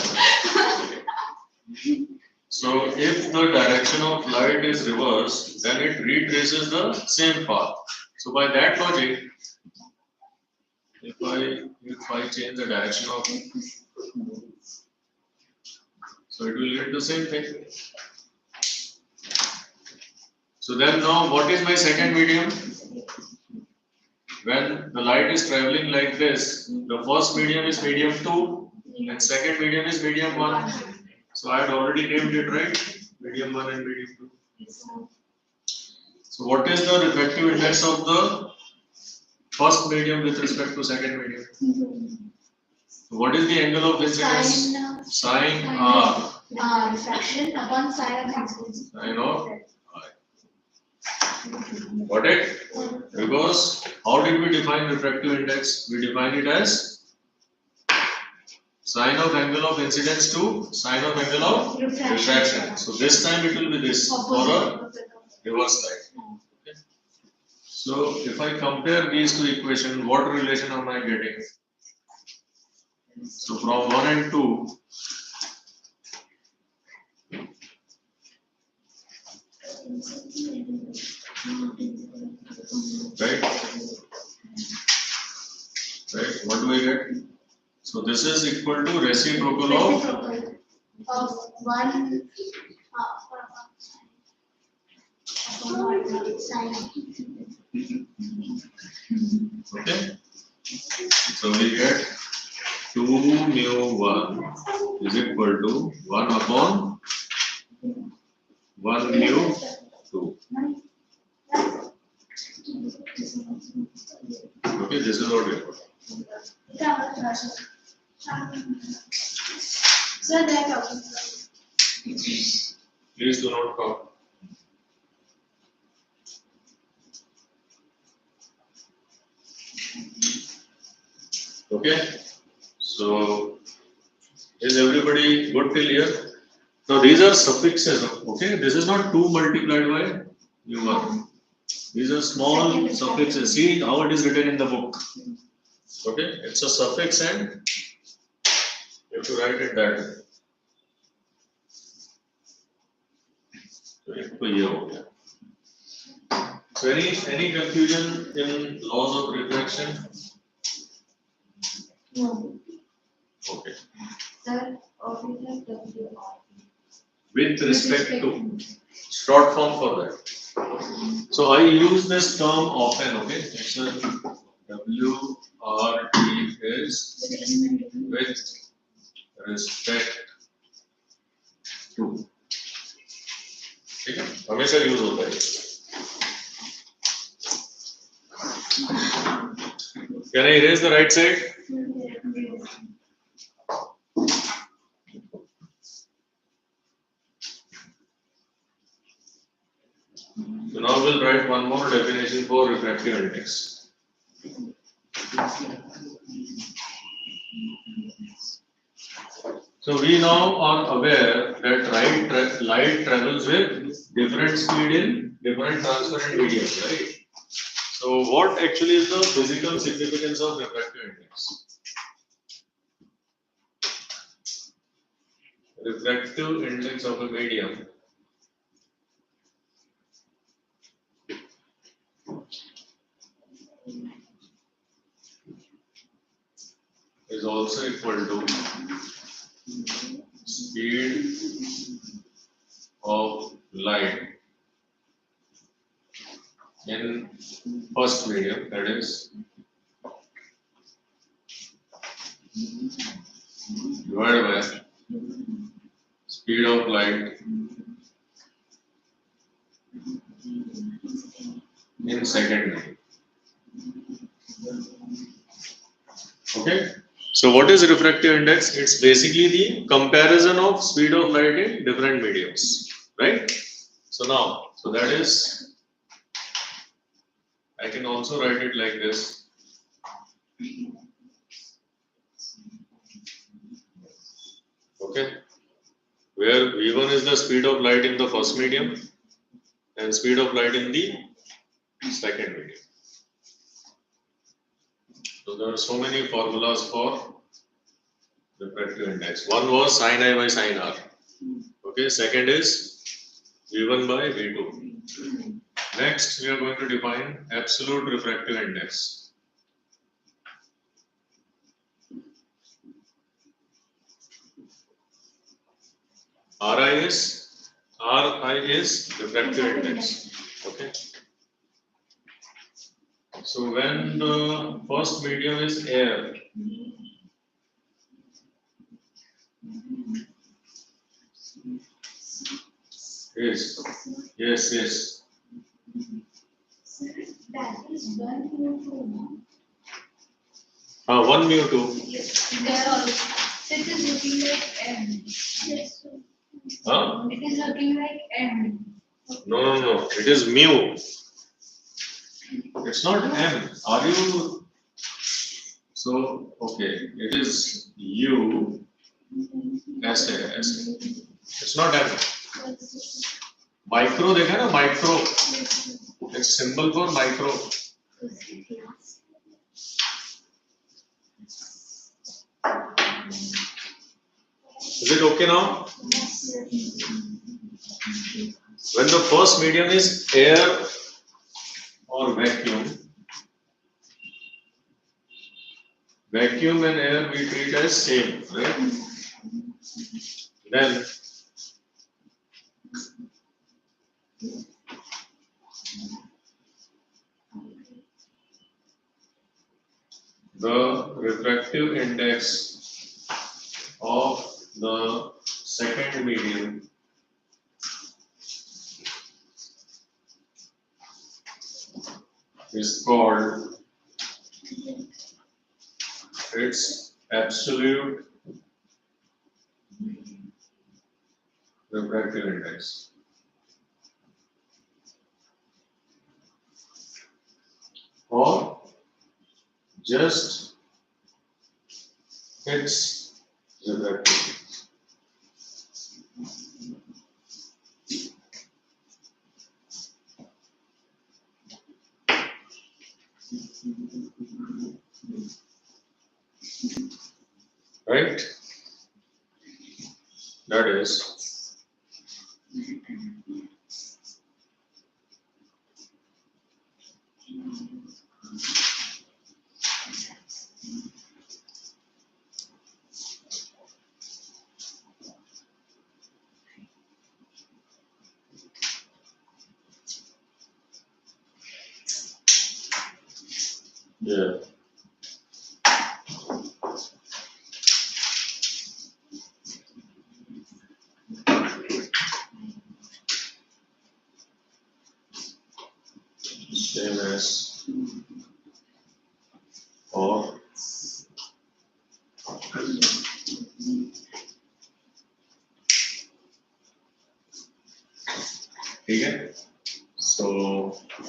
[SPEAKER 3] So if the direction of light is reversed, then it retraces the same path. So by that logic, if I change the direction of, so it will get the same thing. So then now what is my second medium? When the light is traveling like this, the first medium is medium 2 and second medium is medium 1. So I had already named it, right? Medium 1 and medium 2. So what is the refractive index of the first medium with respect to second medium? So what is the angle of incidence? Sine R.
[SPEAKER 4] Refraction upon sine of incidence.
[SPEAKER 3] Sine of I. Got it? Because how did we define refractive index? We define it as sine of angle of incidence to sine of angle of refraction. So this time it will be this for a reverse light. Okay. So if I compare these two equations, what relation am I getting? So from 1 and 2, right? Right? What do I get? So this is equal to reciprocal
[SPEAKER 4] of 1 sine.
[SPEAKER 3] Okay. So we get 2 mu 1 is equal to 1 upon 1 mu 2. Okay, this is what we got.
[SPEAKER 4] Sir, they are talking.
[SPEAKER 3] Please do not talk. Okay, so Is everybody good till here? Now these are suffixes, okay? This is not 2 multiplied by u1. These are small suffixes. See how it is written in the book. Okay? It's a suffix and you have to write it that way. So एक तो ये हो गया. So any confusion in laws of refraction?
[SPEAKER 4] No.
[SPEAKER 3] Okay.
[SPEAKER 4] Sir, obviously W.
[SPEAKER 3] With respect to short form for that. So I use this term often. Okay, it's a WRT is with respect to. ठीक है, हमेशा use होता है. Can I erase the right side? So now we'll write one more definition for refractive index. So we now are aware that light travels with different speed in different transparent mediums, right? So what actually is the physical significance of refractive index? Refractive index of a medium is also equal to speed of light in first medium, that is divided by speed of light in second medium. Okay. So what is refractive index? It's basically the comparison of speed of light in different mediums, right? So now, so that is, I can also write it like this. Okay, where V1 is the speed of light in the first medium and speed of light in the second medium. So there are so many formulas for refractive index. One was sin I by sin R. Okay, second is V1 by V2. Next, we are going to define absolute refractive index. RI is refractive index. Okay. So when the first medium is air, yes.
[SPEAKER 2] That is 1 mu2.
[SPEAKER 3] 1 mu2.
[SPEAKER 2] Yes, there also. It is looking like M. Yes.
[SPEAKER 3] Huh?
[SPEAKER 2] It is looking like M.
[SPEAKER 3] No. It is mu. It's not M. Are you? So okay, it is U. S. It's not M. Micro देखा ना micro. It's symbol for micro. Is it okay now? When the first medium is air or vacuum and air we treat as same, right? Then the refractive index of the second medium is called its absolute refractive index. Or just its refractive. Right? That is. Yeah. Same as or okay. So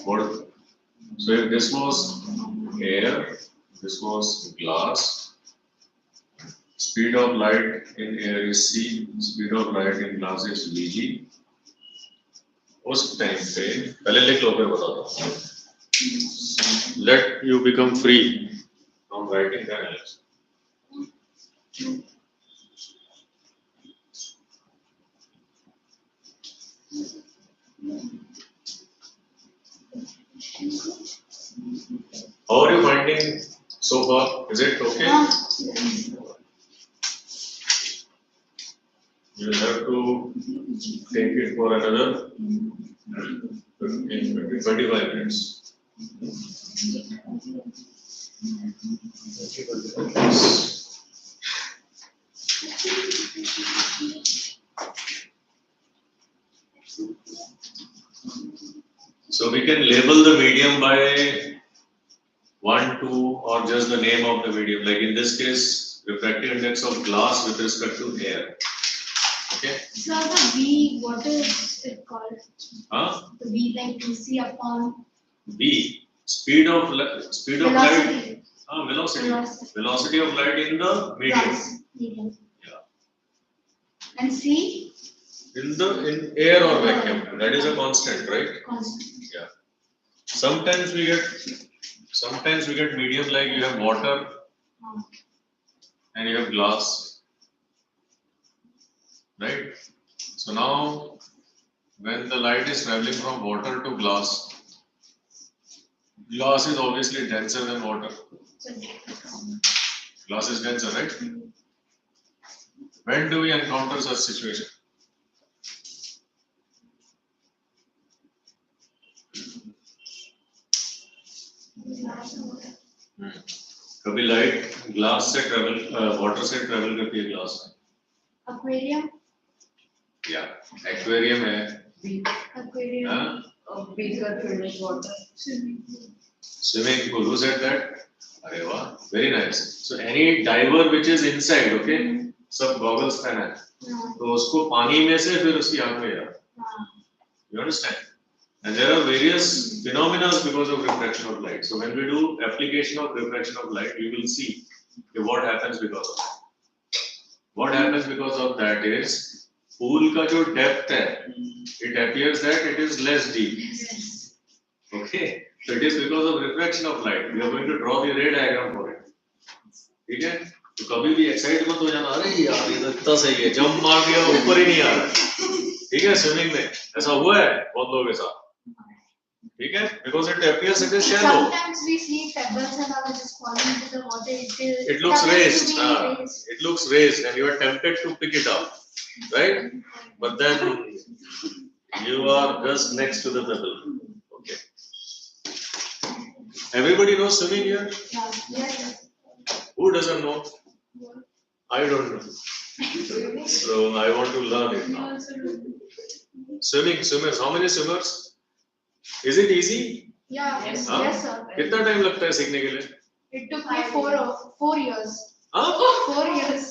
[SPEAKER 3] what? So if this was air, this was glass. Speed of light in air is c. Speed of light in glass is vg. उस time पे पहले लिख लो फिर बताता हूँ. Let you become free from writing the analysis. How are you finding so far? Is it okay? You will have to take it for another 25 minutes. So we can label the medium by 1, 2, or just the name of the medium. Like in this case, refractive index of glass with respect to air. Okay.
[SPEAKER 4] So the V, what is it called?
[SPEAKER 3] Huh?
[SPEAKER 4] The V like DC upon
[SPEAKER 3] V, speed of light.
[SPEAKER 4] velocity.
[SPEAKER 3] Velocity.
[SPEAKER 4] Velocity.
[SPEAKER 3] Velocity of light in the medium.
[SPEAKER 4] Plus medium.
[SPEAKER 3] Yeah.
[SPEAKER 4] And C?
[SPEAKER 3] In air or vacuum. That is a constant, right?
[SPEAKER 4] Constant.
[SPEAKER 3] Yeah. Sometimes we get medium, like you have water and you have glass. Right? So now when the light is traveling from water to glass is obviously denser than water. Glass is denser, right? When do we encounter such situation? कभी light glass से travel water से travel करती है glass में.
[SPEAKER 4] Aquarium.
[SPEAKER 3] या aquarium है.
[SPEAKER 4] Aquarium.
[SPEAKER 3] हाँ.
[SPEAKER 2] Beaker filled with water.
[SPEAKER 3] Swimming pool. Who said that? अरे वाह, very nice. So any diver which is inside, okay, सब goggles पहना है, तो उसको पानी में से फिर उसकी आँख में जाता है. You understand? And there are various phenomena because of refraction of light. So when we do application of refraction of light, you will see what happens because of that. What happens because of that is pool का जो depth है, it appears that it is less deep. Okay, so it is because of refraction of light. We are going to draw the ray diagram for it. ठीक है? तो कभी भी excite मत हो जाना, अरे यार ये तो इतना सही है, जंप मार दिया ऊपर ही नहीं आ रहा. ठीक है, स्विमिंग में ऐसा हुआ है बहुत लोगों के साथ. ठीक है, because it appears it is shallow.
[SPEAKER 4] Sometimes we see pebbles and all just falling into the water.
[SPEAKER 3] It looks raised. It looks raised, and you are tempted to pick it up, right? But then you are just next to the pebble. Okay. Everybody knows swimming here?
[SPEAKER 4] Yes.
[SPEAKER 3] Who doesn't know? I don't know. So I want to learn it now. Swimmers. How many swimmers? Is it easy?
[SPEAKER 4] Yeah.
[SPEAKER 2] Yes.
[SPEAKER 3] हाँ?
[SPEAKER 4] Yes, sir.
[SPEAKER 3] कितना time लगता है सीखने के लिए?
[SPEAKER 4] It took me 4 years.
[SPEAKER 3] हाँ?
[SPEAKER 4] 4 years.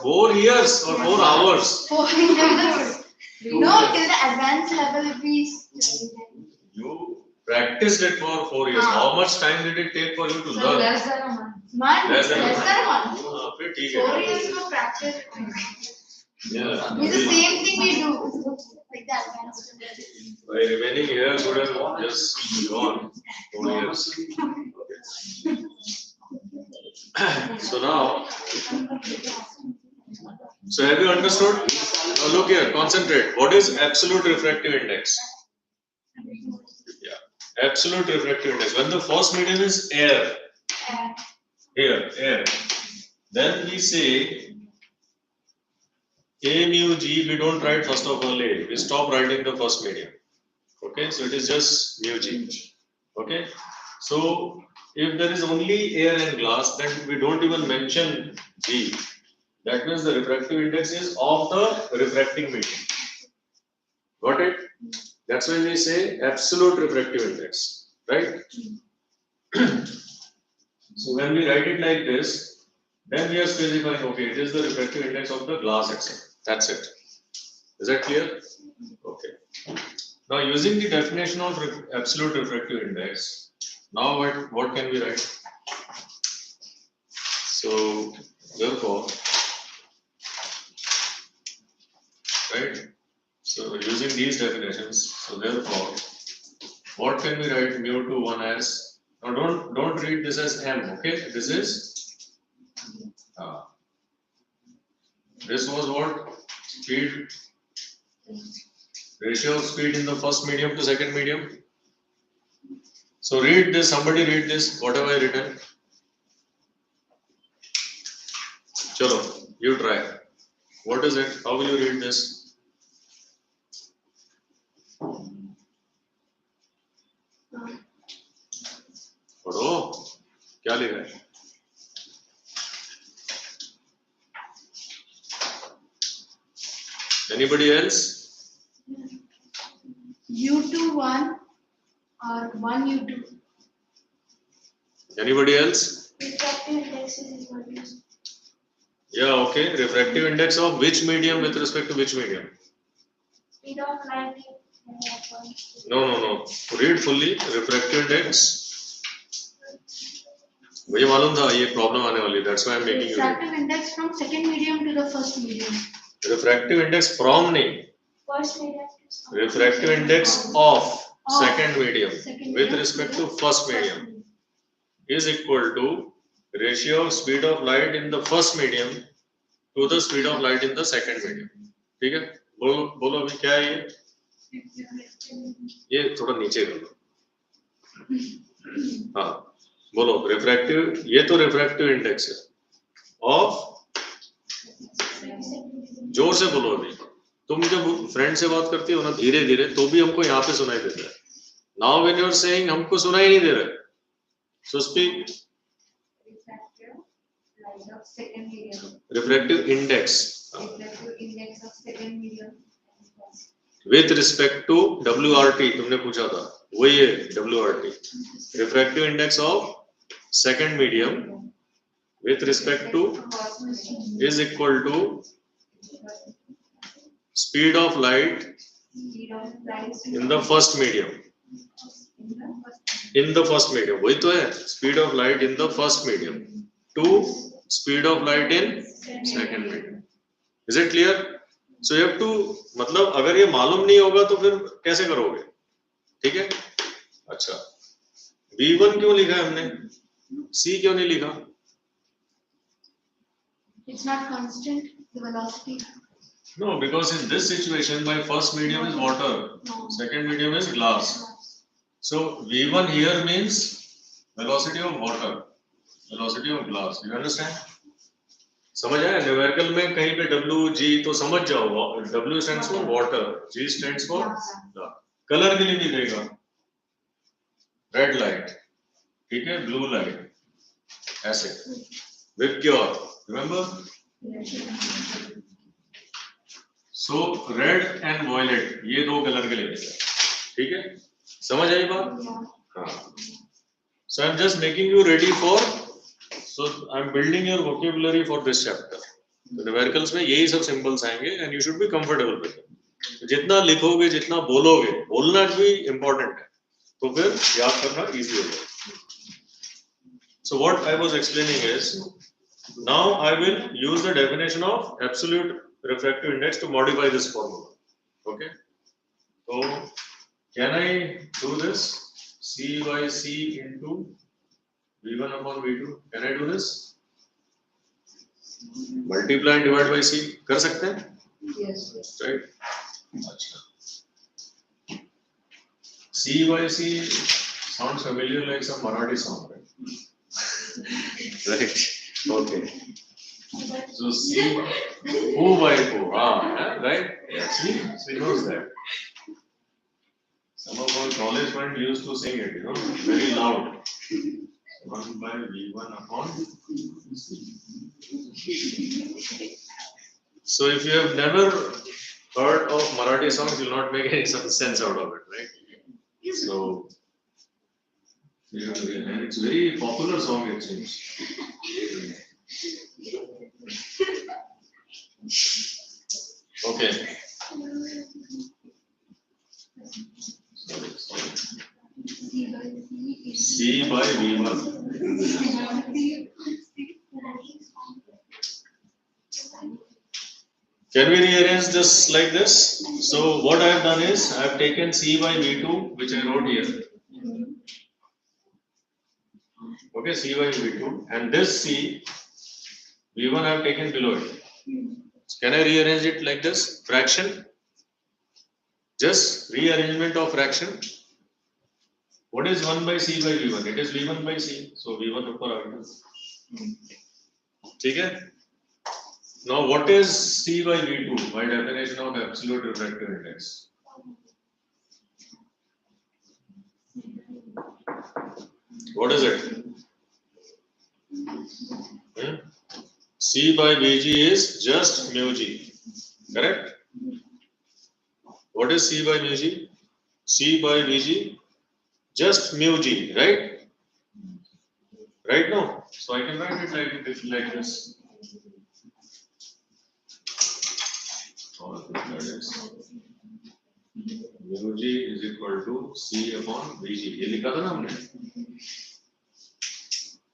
[SPEAKER 3] 4 years or 4 hours?
[SPEAKER 4] 4 years. No, till the advanced level if we study.
[SPEAKER 3] You practiced it for 4 years. How much time did it take for you to
[SPEAKER 2] So
[SPEAKER 3] learn?
[SPEAKER 2] less than a month.
[SPEAKER 4] Less than a month.
[SPEAKER 3] हाँ, फिर ठीक है.
[SPEAKER 4] 4 years of practice.
[SPEAKER 3] Yeah.
[SPEAKER 4] It's the same thing we do. Like the advanced level.
[SPEAKER 3] My remaining years would have just gone 4 years. Okay. So now, so have you understood? Now look here, concentrate. What is absolute refractive index? Yeah, absolute refractive index. When the first medium is air, here, air, then we say A mu G, we don't write first of all A. We stop writing the first medium. Okay, so it is just mu G. Okay, so if there is only air and glass, then we don't even mention G. That means the refractive index is of the refracting medium. Got it? That's why we say absolute refractive index, right? So when we write it like this, then we are specifying, okay, it is the refractive index of the glass itself. That's it. Is that clear? Okay. Now using the definition of absolute refractive index, now what can we write? So therefore, right? So using these definitions, so therefore, what can we write mu to 1 as? Now don't read this as m, okay? This is this was what? Speed, ratio of speed in the first medium to second medium. So read this, somebody read this, what have I written? Chalo, you try. What is it? How will you read this? पढ़ो क्या लिखा है? Anybody else?
[SPEAKER 4] U2 1 or 1 U2.
[SPEAKER 3] Anybody else?
[SPEAKER 4] Refractive index is 1.
[SPEAKER 3] Yeah, okay. Refractive index of which medium with respect to which medium?
[SPEAKER 4] Speed of light.
[SPEAKER 3] No. Read fully. Refractive index. मुझे मालूम था ये problem आने वाली. That's why I'm making you read.
[SPEAKER 4] Refractive index from second medium to the first medium.
[SPEAKER 3] Refractive index from नहीं.
[SPEAKER 4] First medium.
[SPEAKER 3] Refractive index of second medium with respect to first medium is equal to ratio of speed of light in the first medium to the speed of light in the second medium. ठीक है? बोलो अभी क्या है ये थोड़ा नीचे कर लो. हाँ बोलो रिफ्रैक्टिव, ये तो रिफ्रैक्टिव इंडेक्स है ऑफ, जोर से बोलो. अभी तुम जब फ्रेंड से बात करती हो ना धीरे धीरे तो भी हमको यहाँ पे सुनाई देता है. Now when you are saying हमको सुनाई नहीं दे रहा है. So speak. Refractive index
[SPEAKER 2] of second medium.
[SPEAKER 3] With respect to WRT तुमने पूछा था, वही है WRT. Refractive index of second medium with respect to is equal to speed of light in the first medium. In the first medium, वही तो है. Speed of light in the first medium to speed of light in second medium. Is it clear? So you have to, मतलब अगर ये मालूम नहीं होगा तो फिर कैसे करोगे? ठीक है? अच्छा. V1 क्यों लिखा है हमने? C क्यों नहीं लिखा?
[SPEAKER 4] It's not constant, the velocity.
[SPEAKER 3] No, because in this situation, my first medium is water, second medium is glass. So V1 here means velocity of water, velocity of glass. You understand? समझ आया? Numerical में कहीं पे W G तो समझ जाओ. W stands for water, G stands for colour के लिए भी देगा. रेड लाइट, ठीक है, ब्लू लाइट, ऐसे. Vibgyor, remember? So red and violet ये दो कलर के लिए देगा. ठीक है, समझ आई बात? हाँ. So I'm just making you ready for, so I'm building your vocabulary for this chapter. तो न्यूमेरिकल्स में यही सब सिंबल्स आएंगे and you should be comfortable with it. जितना लिखोगे, जितना बोलोगे, बोलना भी important है, तो फिर याद करना easy हो जाएगा. So what I was explaining is, now I will use the definition of absolute refractive index to modify this formula. Okay, so can I do this? C by C into V1 upon V2. Can I do this? Multiply and divide by C कर सकते हैं,
[SPEAKER 2] Yes.
[SPEAKER 3] Right? अच्छा, C by C sounds familiar like some Marathi song, right? Right. Okay. So C O by O, right? Yeah, see, she knows that. Some of our college friends used to sing it, very loud. 1 by V1 upon C. So if you have never heard of Marathi songs, you'll not make any sense out of it, right? So, and it's very popular song, it seems. Okay. C by V1. Can we rearrange this like this? So what I have done is I have taken C by V2, which I wrote here. Okay, C by V2, and this C V1 I have taken below it. Can I rearrange it like this? Fraction. Just rearrangement of fraction. What is 1 by C by V1? It is V1 by C. So V1 ऊपर आ गया. ठीक है? Now what is C by V2 by definition of absolute refractive index? What is it? C by Vg is just mu g, correct? What is C by mu g? C by Vg just mu g, right? Right now, so I can write it like this. Or that is mu g is equal to C upon Vg. ये लिखा था ना हमने.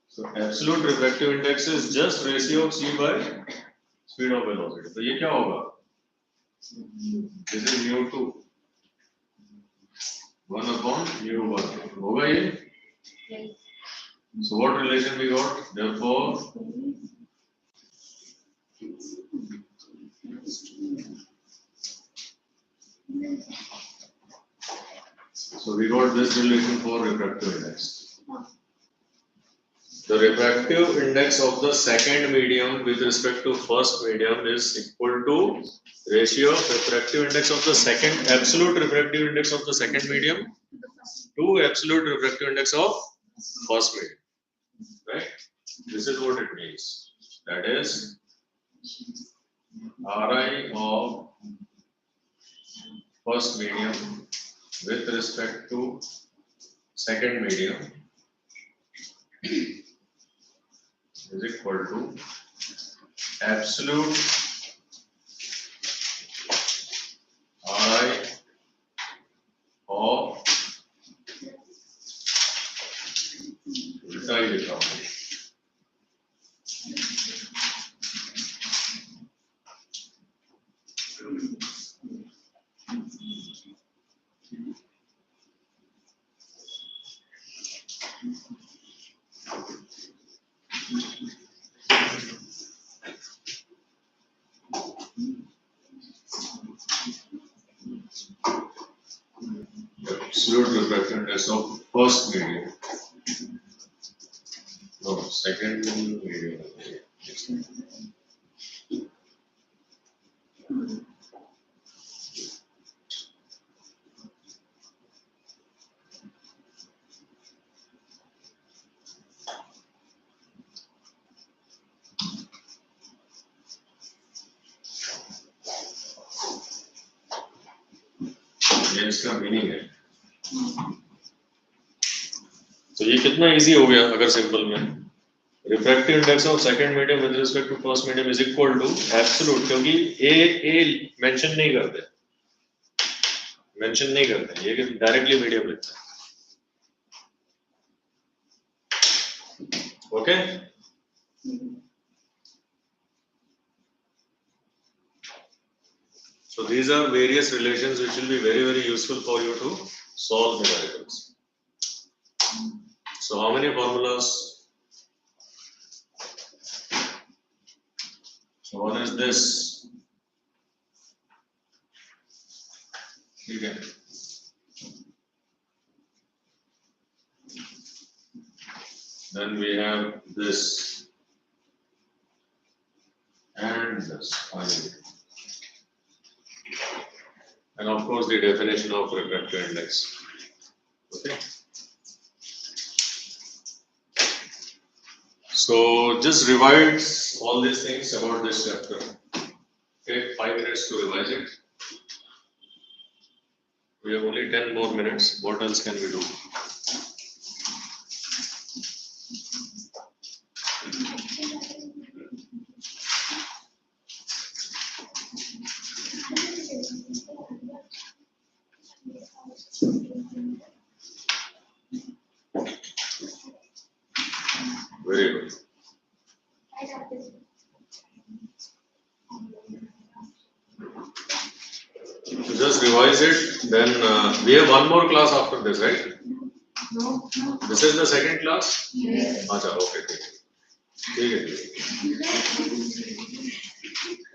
[SPEAKER 3] So absolute refractive index is just ratio of C by speed of velocity. तो ये क्या होगा? This is mu2 1 upon mu1. होगा ये?
[SPEAKER 2] Yes.
[SPEAKER 3] So what relation we got? Therefore, so we got this relation for refractive index. The refractive index of the second medium with respect to first medium is equal to ratio of refractive index of the second, absolute refractive index of the second medium to absolute refractive index of first medium. Right? This is what it means. That is Ri of first medium with respect to second medium is equal to absolute Ri of उल्टा ही लिखा हूँ. Absolute refractive index of first medium. No, second medium. ये इसका meaning है. तो ये कितना easy हो गया अगर सिंपल में. Refractive index of second medium with respect to first medium is equal to absolute, क्योंकि ए मेंशन नहीं करते, ये डायरेक्टली मीडियम लिखते हैं. Okay. So these are various relations which will be very useful for you to solve numericals. So how many formulas? So one is this. Okay. Then we have this and this finally. And of course the definition of refractive index. Okay. So just revise all these things about this chapter. Take 5 minutes to revise it. We have only 10 more minutes. What else can we do? Very good. So just revise it. Then we have one more class after this, right?
[SPEAKER 2] No.
[SPEAKER 3] This is the second class?
[SPEAKER 2] Yes.
[SPEAKER 3] Acha, okay.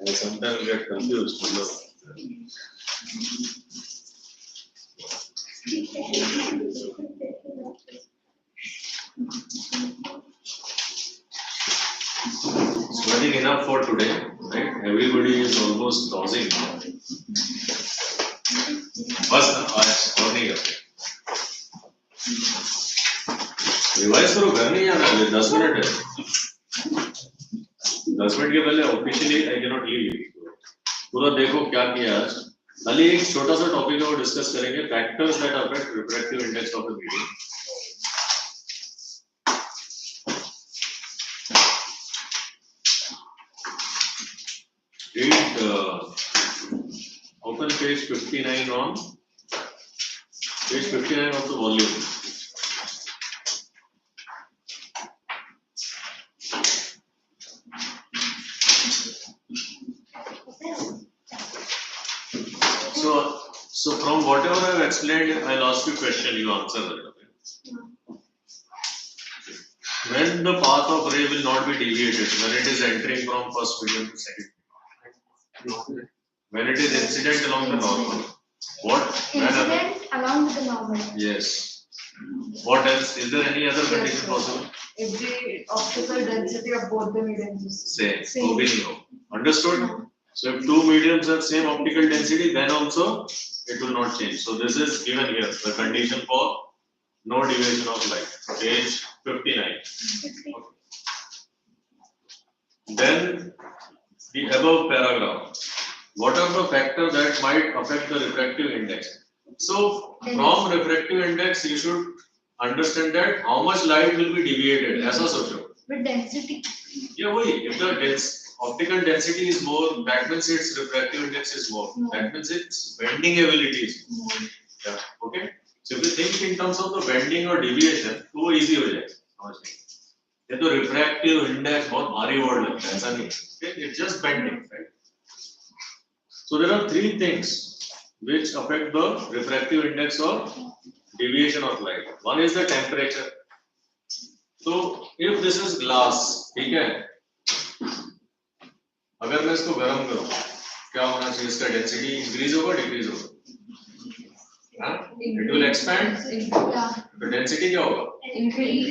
[SPEAKER 3] I sometimes get confused. So I think enough for today, right? Everybody is almost dozing now. बस आज और नहीं करते revise करो घर नहीं जाना है 10 मिनट है 10 मिनट के पहले officially I can not leave you पूरा देखो क्या किया आज खाली एक छोटा सा टॉपिक है वो डिस्कस करेंगे factors that affect refractive index of a medium open page 59 on page 59 of the volume. So from whatever I have explained, I'll ask you a question, you answer that. Okay? When the path of ray will not be deviated, when it is entering from first medium to second, when it is incident along the normal, what?
[SPEAKER 4] Incident along with the normal.
[SPEAKER 3] Yes. What else? Is there any other condition possible?
[SPEAKER 2] If the optical density of both the mediums is
[SPEAKER 3] Same. Understood? So if two mediums have same optical density, then also it will not change. So this is given here, the condition for no deviation of light. Page 59. Okay. Then the above paragraph. What are the factors that might affect the refractive index? So from refractive index, you should understand that how much light will be deviated. ऐसा सोचो.
[SPEAKER 4] With density.
[SPEAKER 3] Yeah, वही. If the optical density is more, that means its refractive index is more. That means its bending ability is more. Yeah. Okay. So if you think in terms of the bending or deviation, तो वो easy हो जाएगा. ये तो refractive index बहुत भारी word लगता है. ऐसा नहीं. Okay. It's just bending, right? So there are three things which affect the refractive index or deviation of light. One is the temperature. So if this is glass, ठीक है? अगर मैं इसको गर्म करूँ, क्या होना चाहिए? इसका density increase होगा, decrease होगा? हाँ? It will expand. तो density क्या होगा?
[SPEAKER 2] increase.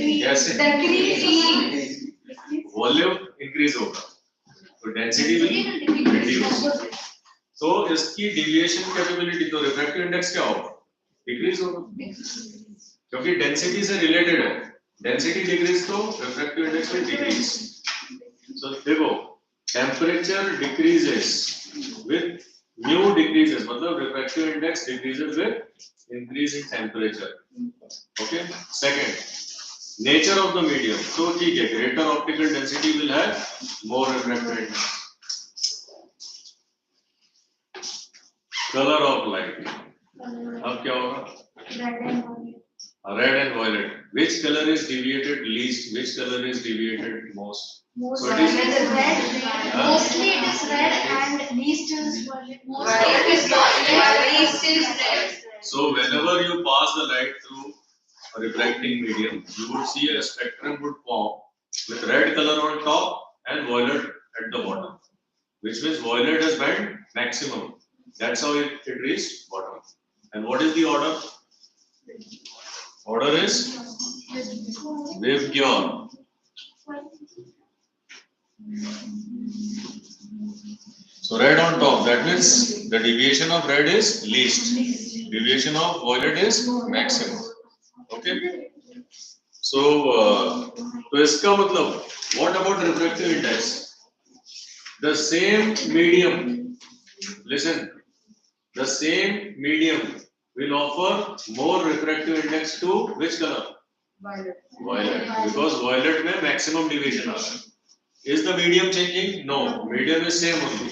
[SPEAKER 3] Decrease. Volume increase होगा. तो density will reduce. तो इसकी deviation capability तो refractive index क्या होगा? Decrease होगा. क्योंकि density से related है. Density decrease तो refractive index will decrease. So देखो, temperature decreases with mu decreases. मतलब refractive index decreases with increase in temperature. Okay. Second, nature of the medium. So ठीक है, greater optical density will have more refractive index. Color of light. अब क्या होगा? Red and violet. Which color is deviated least? Which color is deviated most?
[SPEAKER 4] Mostly
[SPEAKER 3] So
[SPEAKER 4] it is red. Mostly it is red and least is violet. Mostly
[SPEAKER 3] So whenever you pass the light through a refracting medium, you would see a spectrum would form with red color on top and violet at the bottom. which means violet has bent maximum. That's how it reached bottom. And what is the order? Order is wave cure. So red on top, that means the deviation of red is least. Deviation of violet is maximum. Okay. So, तो इसका मतलब, what about refractive index? The same medium, listen, the same medium will offer more refractive index to which color? Violet. Because violet में maximum deviation आता है. Is the medium changing? No, medium is same only,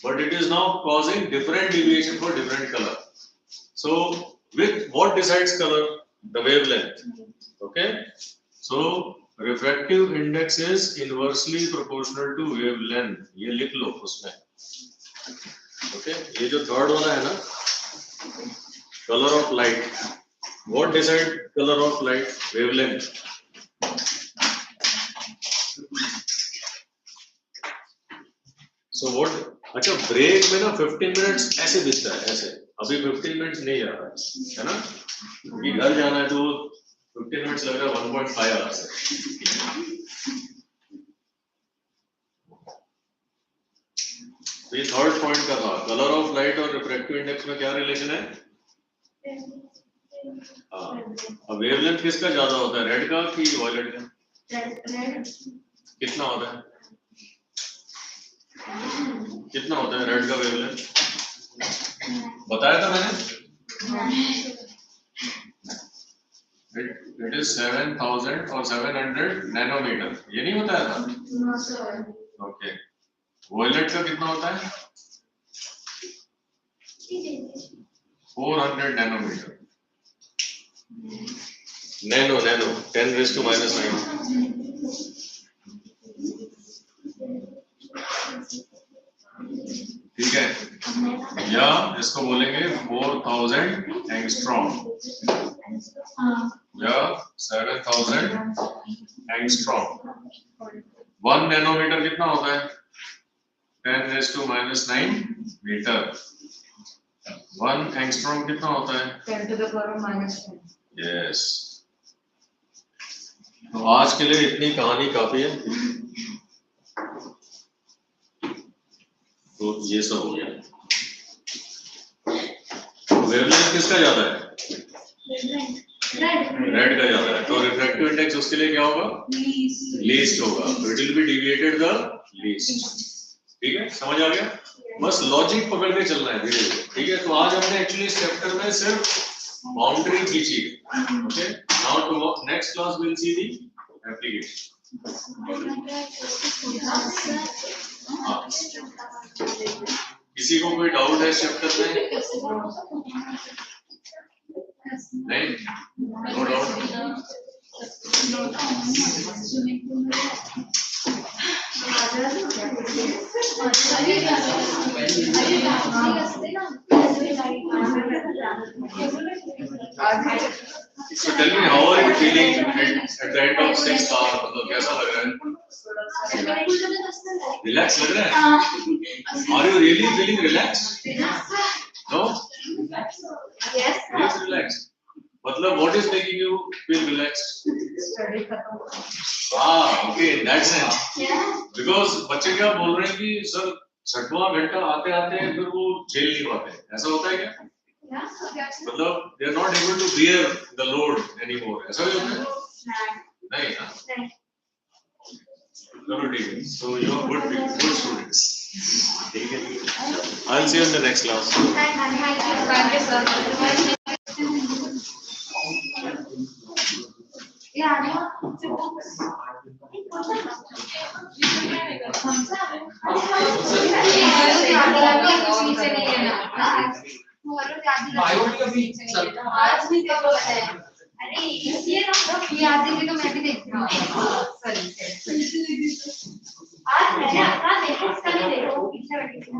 [SPEAKER 3] but it is now causing different deviation for different color. So, with what decides color? The wavelength. Okay. So, refractive index is inversely proportional to wavelength. ये लिख लो उसमें. Okay. ये जो third वाला है ना, color of light. What decides color of light? Wavelength. So what? अच्छा break में ना 15 minutes ऐसे दिखता है ऐसे. अभी 15 minutes नहीं आ रहा है ना? क्योंकि घर जाना है तो 15 minutes लग रहा है 1.5 hours. तो ये थर्ड पॉइंट का था. कलर ऑफ लाइट और रिफ्रैक्टिव इंडेक्स में क्या रिलेशन है? अब वेवलेंथ किसका ज्यादा होता है, रेड का कि वायलेट का? रेड. कितना होता है? कितना होता है रेड का वेवलेंथ? बताया था मैंने. It is 7000 or 700 nanometre. ये नहीं बताया था? No sir. ओके. वायलेट का कितना होता है? 400 नैनोमीटर. Nano 10 raised to -9. ठीक है, या इसको बोलेंगे 4000 एंगस्ट्रॉम या 7000 एंगस्ट्रॉम. 1 नैनोमीटर कितना होता है? 10 raised to -9 मीटर. 1 एंगस्ट्रॉम कितना होता है? 10 to the power -10. यस. तो आज के लिए इतनी कहानी काफी है. तो ये सब हो गया. वेवलेंथ किसका ज्यादा है? रेड का ज्यादा है. तो रिफ्रैक्टिव इंडेक्स उसके लिए क्या होगा? लीस्ट होगा. तो it will be deviated the least. ठीक है, समझ आ गया? बस लॉजिक पकड़ के चलना है धीरे धीरे. ठीक है, तो आज हमने एक्चुअली इस चैप्टर में सिर्फ बाउंड्री खींची. Okay, now to next class will see the application. किसी को कोई डाउट है इस चैप्टर में? नहीं, no doubt. So tell me, how are you feeling at the end of 6 hours? मतलब कैसा लग रहा है? Relax लग रहा है? Are you really feeling relaxed? No?
[SPEAKER 2] Yes.
[SPEAKER 3] Please relax. मतलब what is making you feel relaxed?
[SPEAKER 2] Study खत्म.
[SPEAKER 3] Okay, in that sense.
[SPEAKER 2] Yeah.
[SPEAKER 3] Because बच्चे क्या बोल रहे हैं कि सर 6वां घंटा आते आते फिर वो झेल नहीं पाते. ऐसा होता है क्या? मतलब they are not able to bear the load anymore. ऐसा भी होता है? नहीं ना? चलो ठीक है. So you are good students. ठीक है. I'll see you in the next class.
[SPEAKER 2] Thank you, sir. Yeah, आज भी देखो है. अरे इसलिए ना ये आते भी तो मैं भी देखती हूँ. आज मैंने अपना देखो इसका नहीं देखो पीछे बैठी थी ना.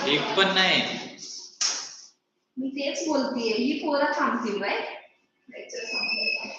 [SPEAKER 1] एक पण नाही
[SPEAKER 2] मी तेच बोलतेय ही पोरं थांबतील राईट लेक्चर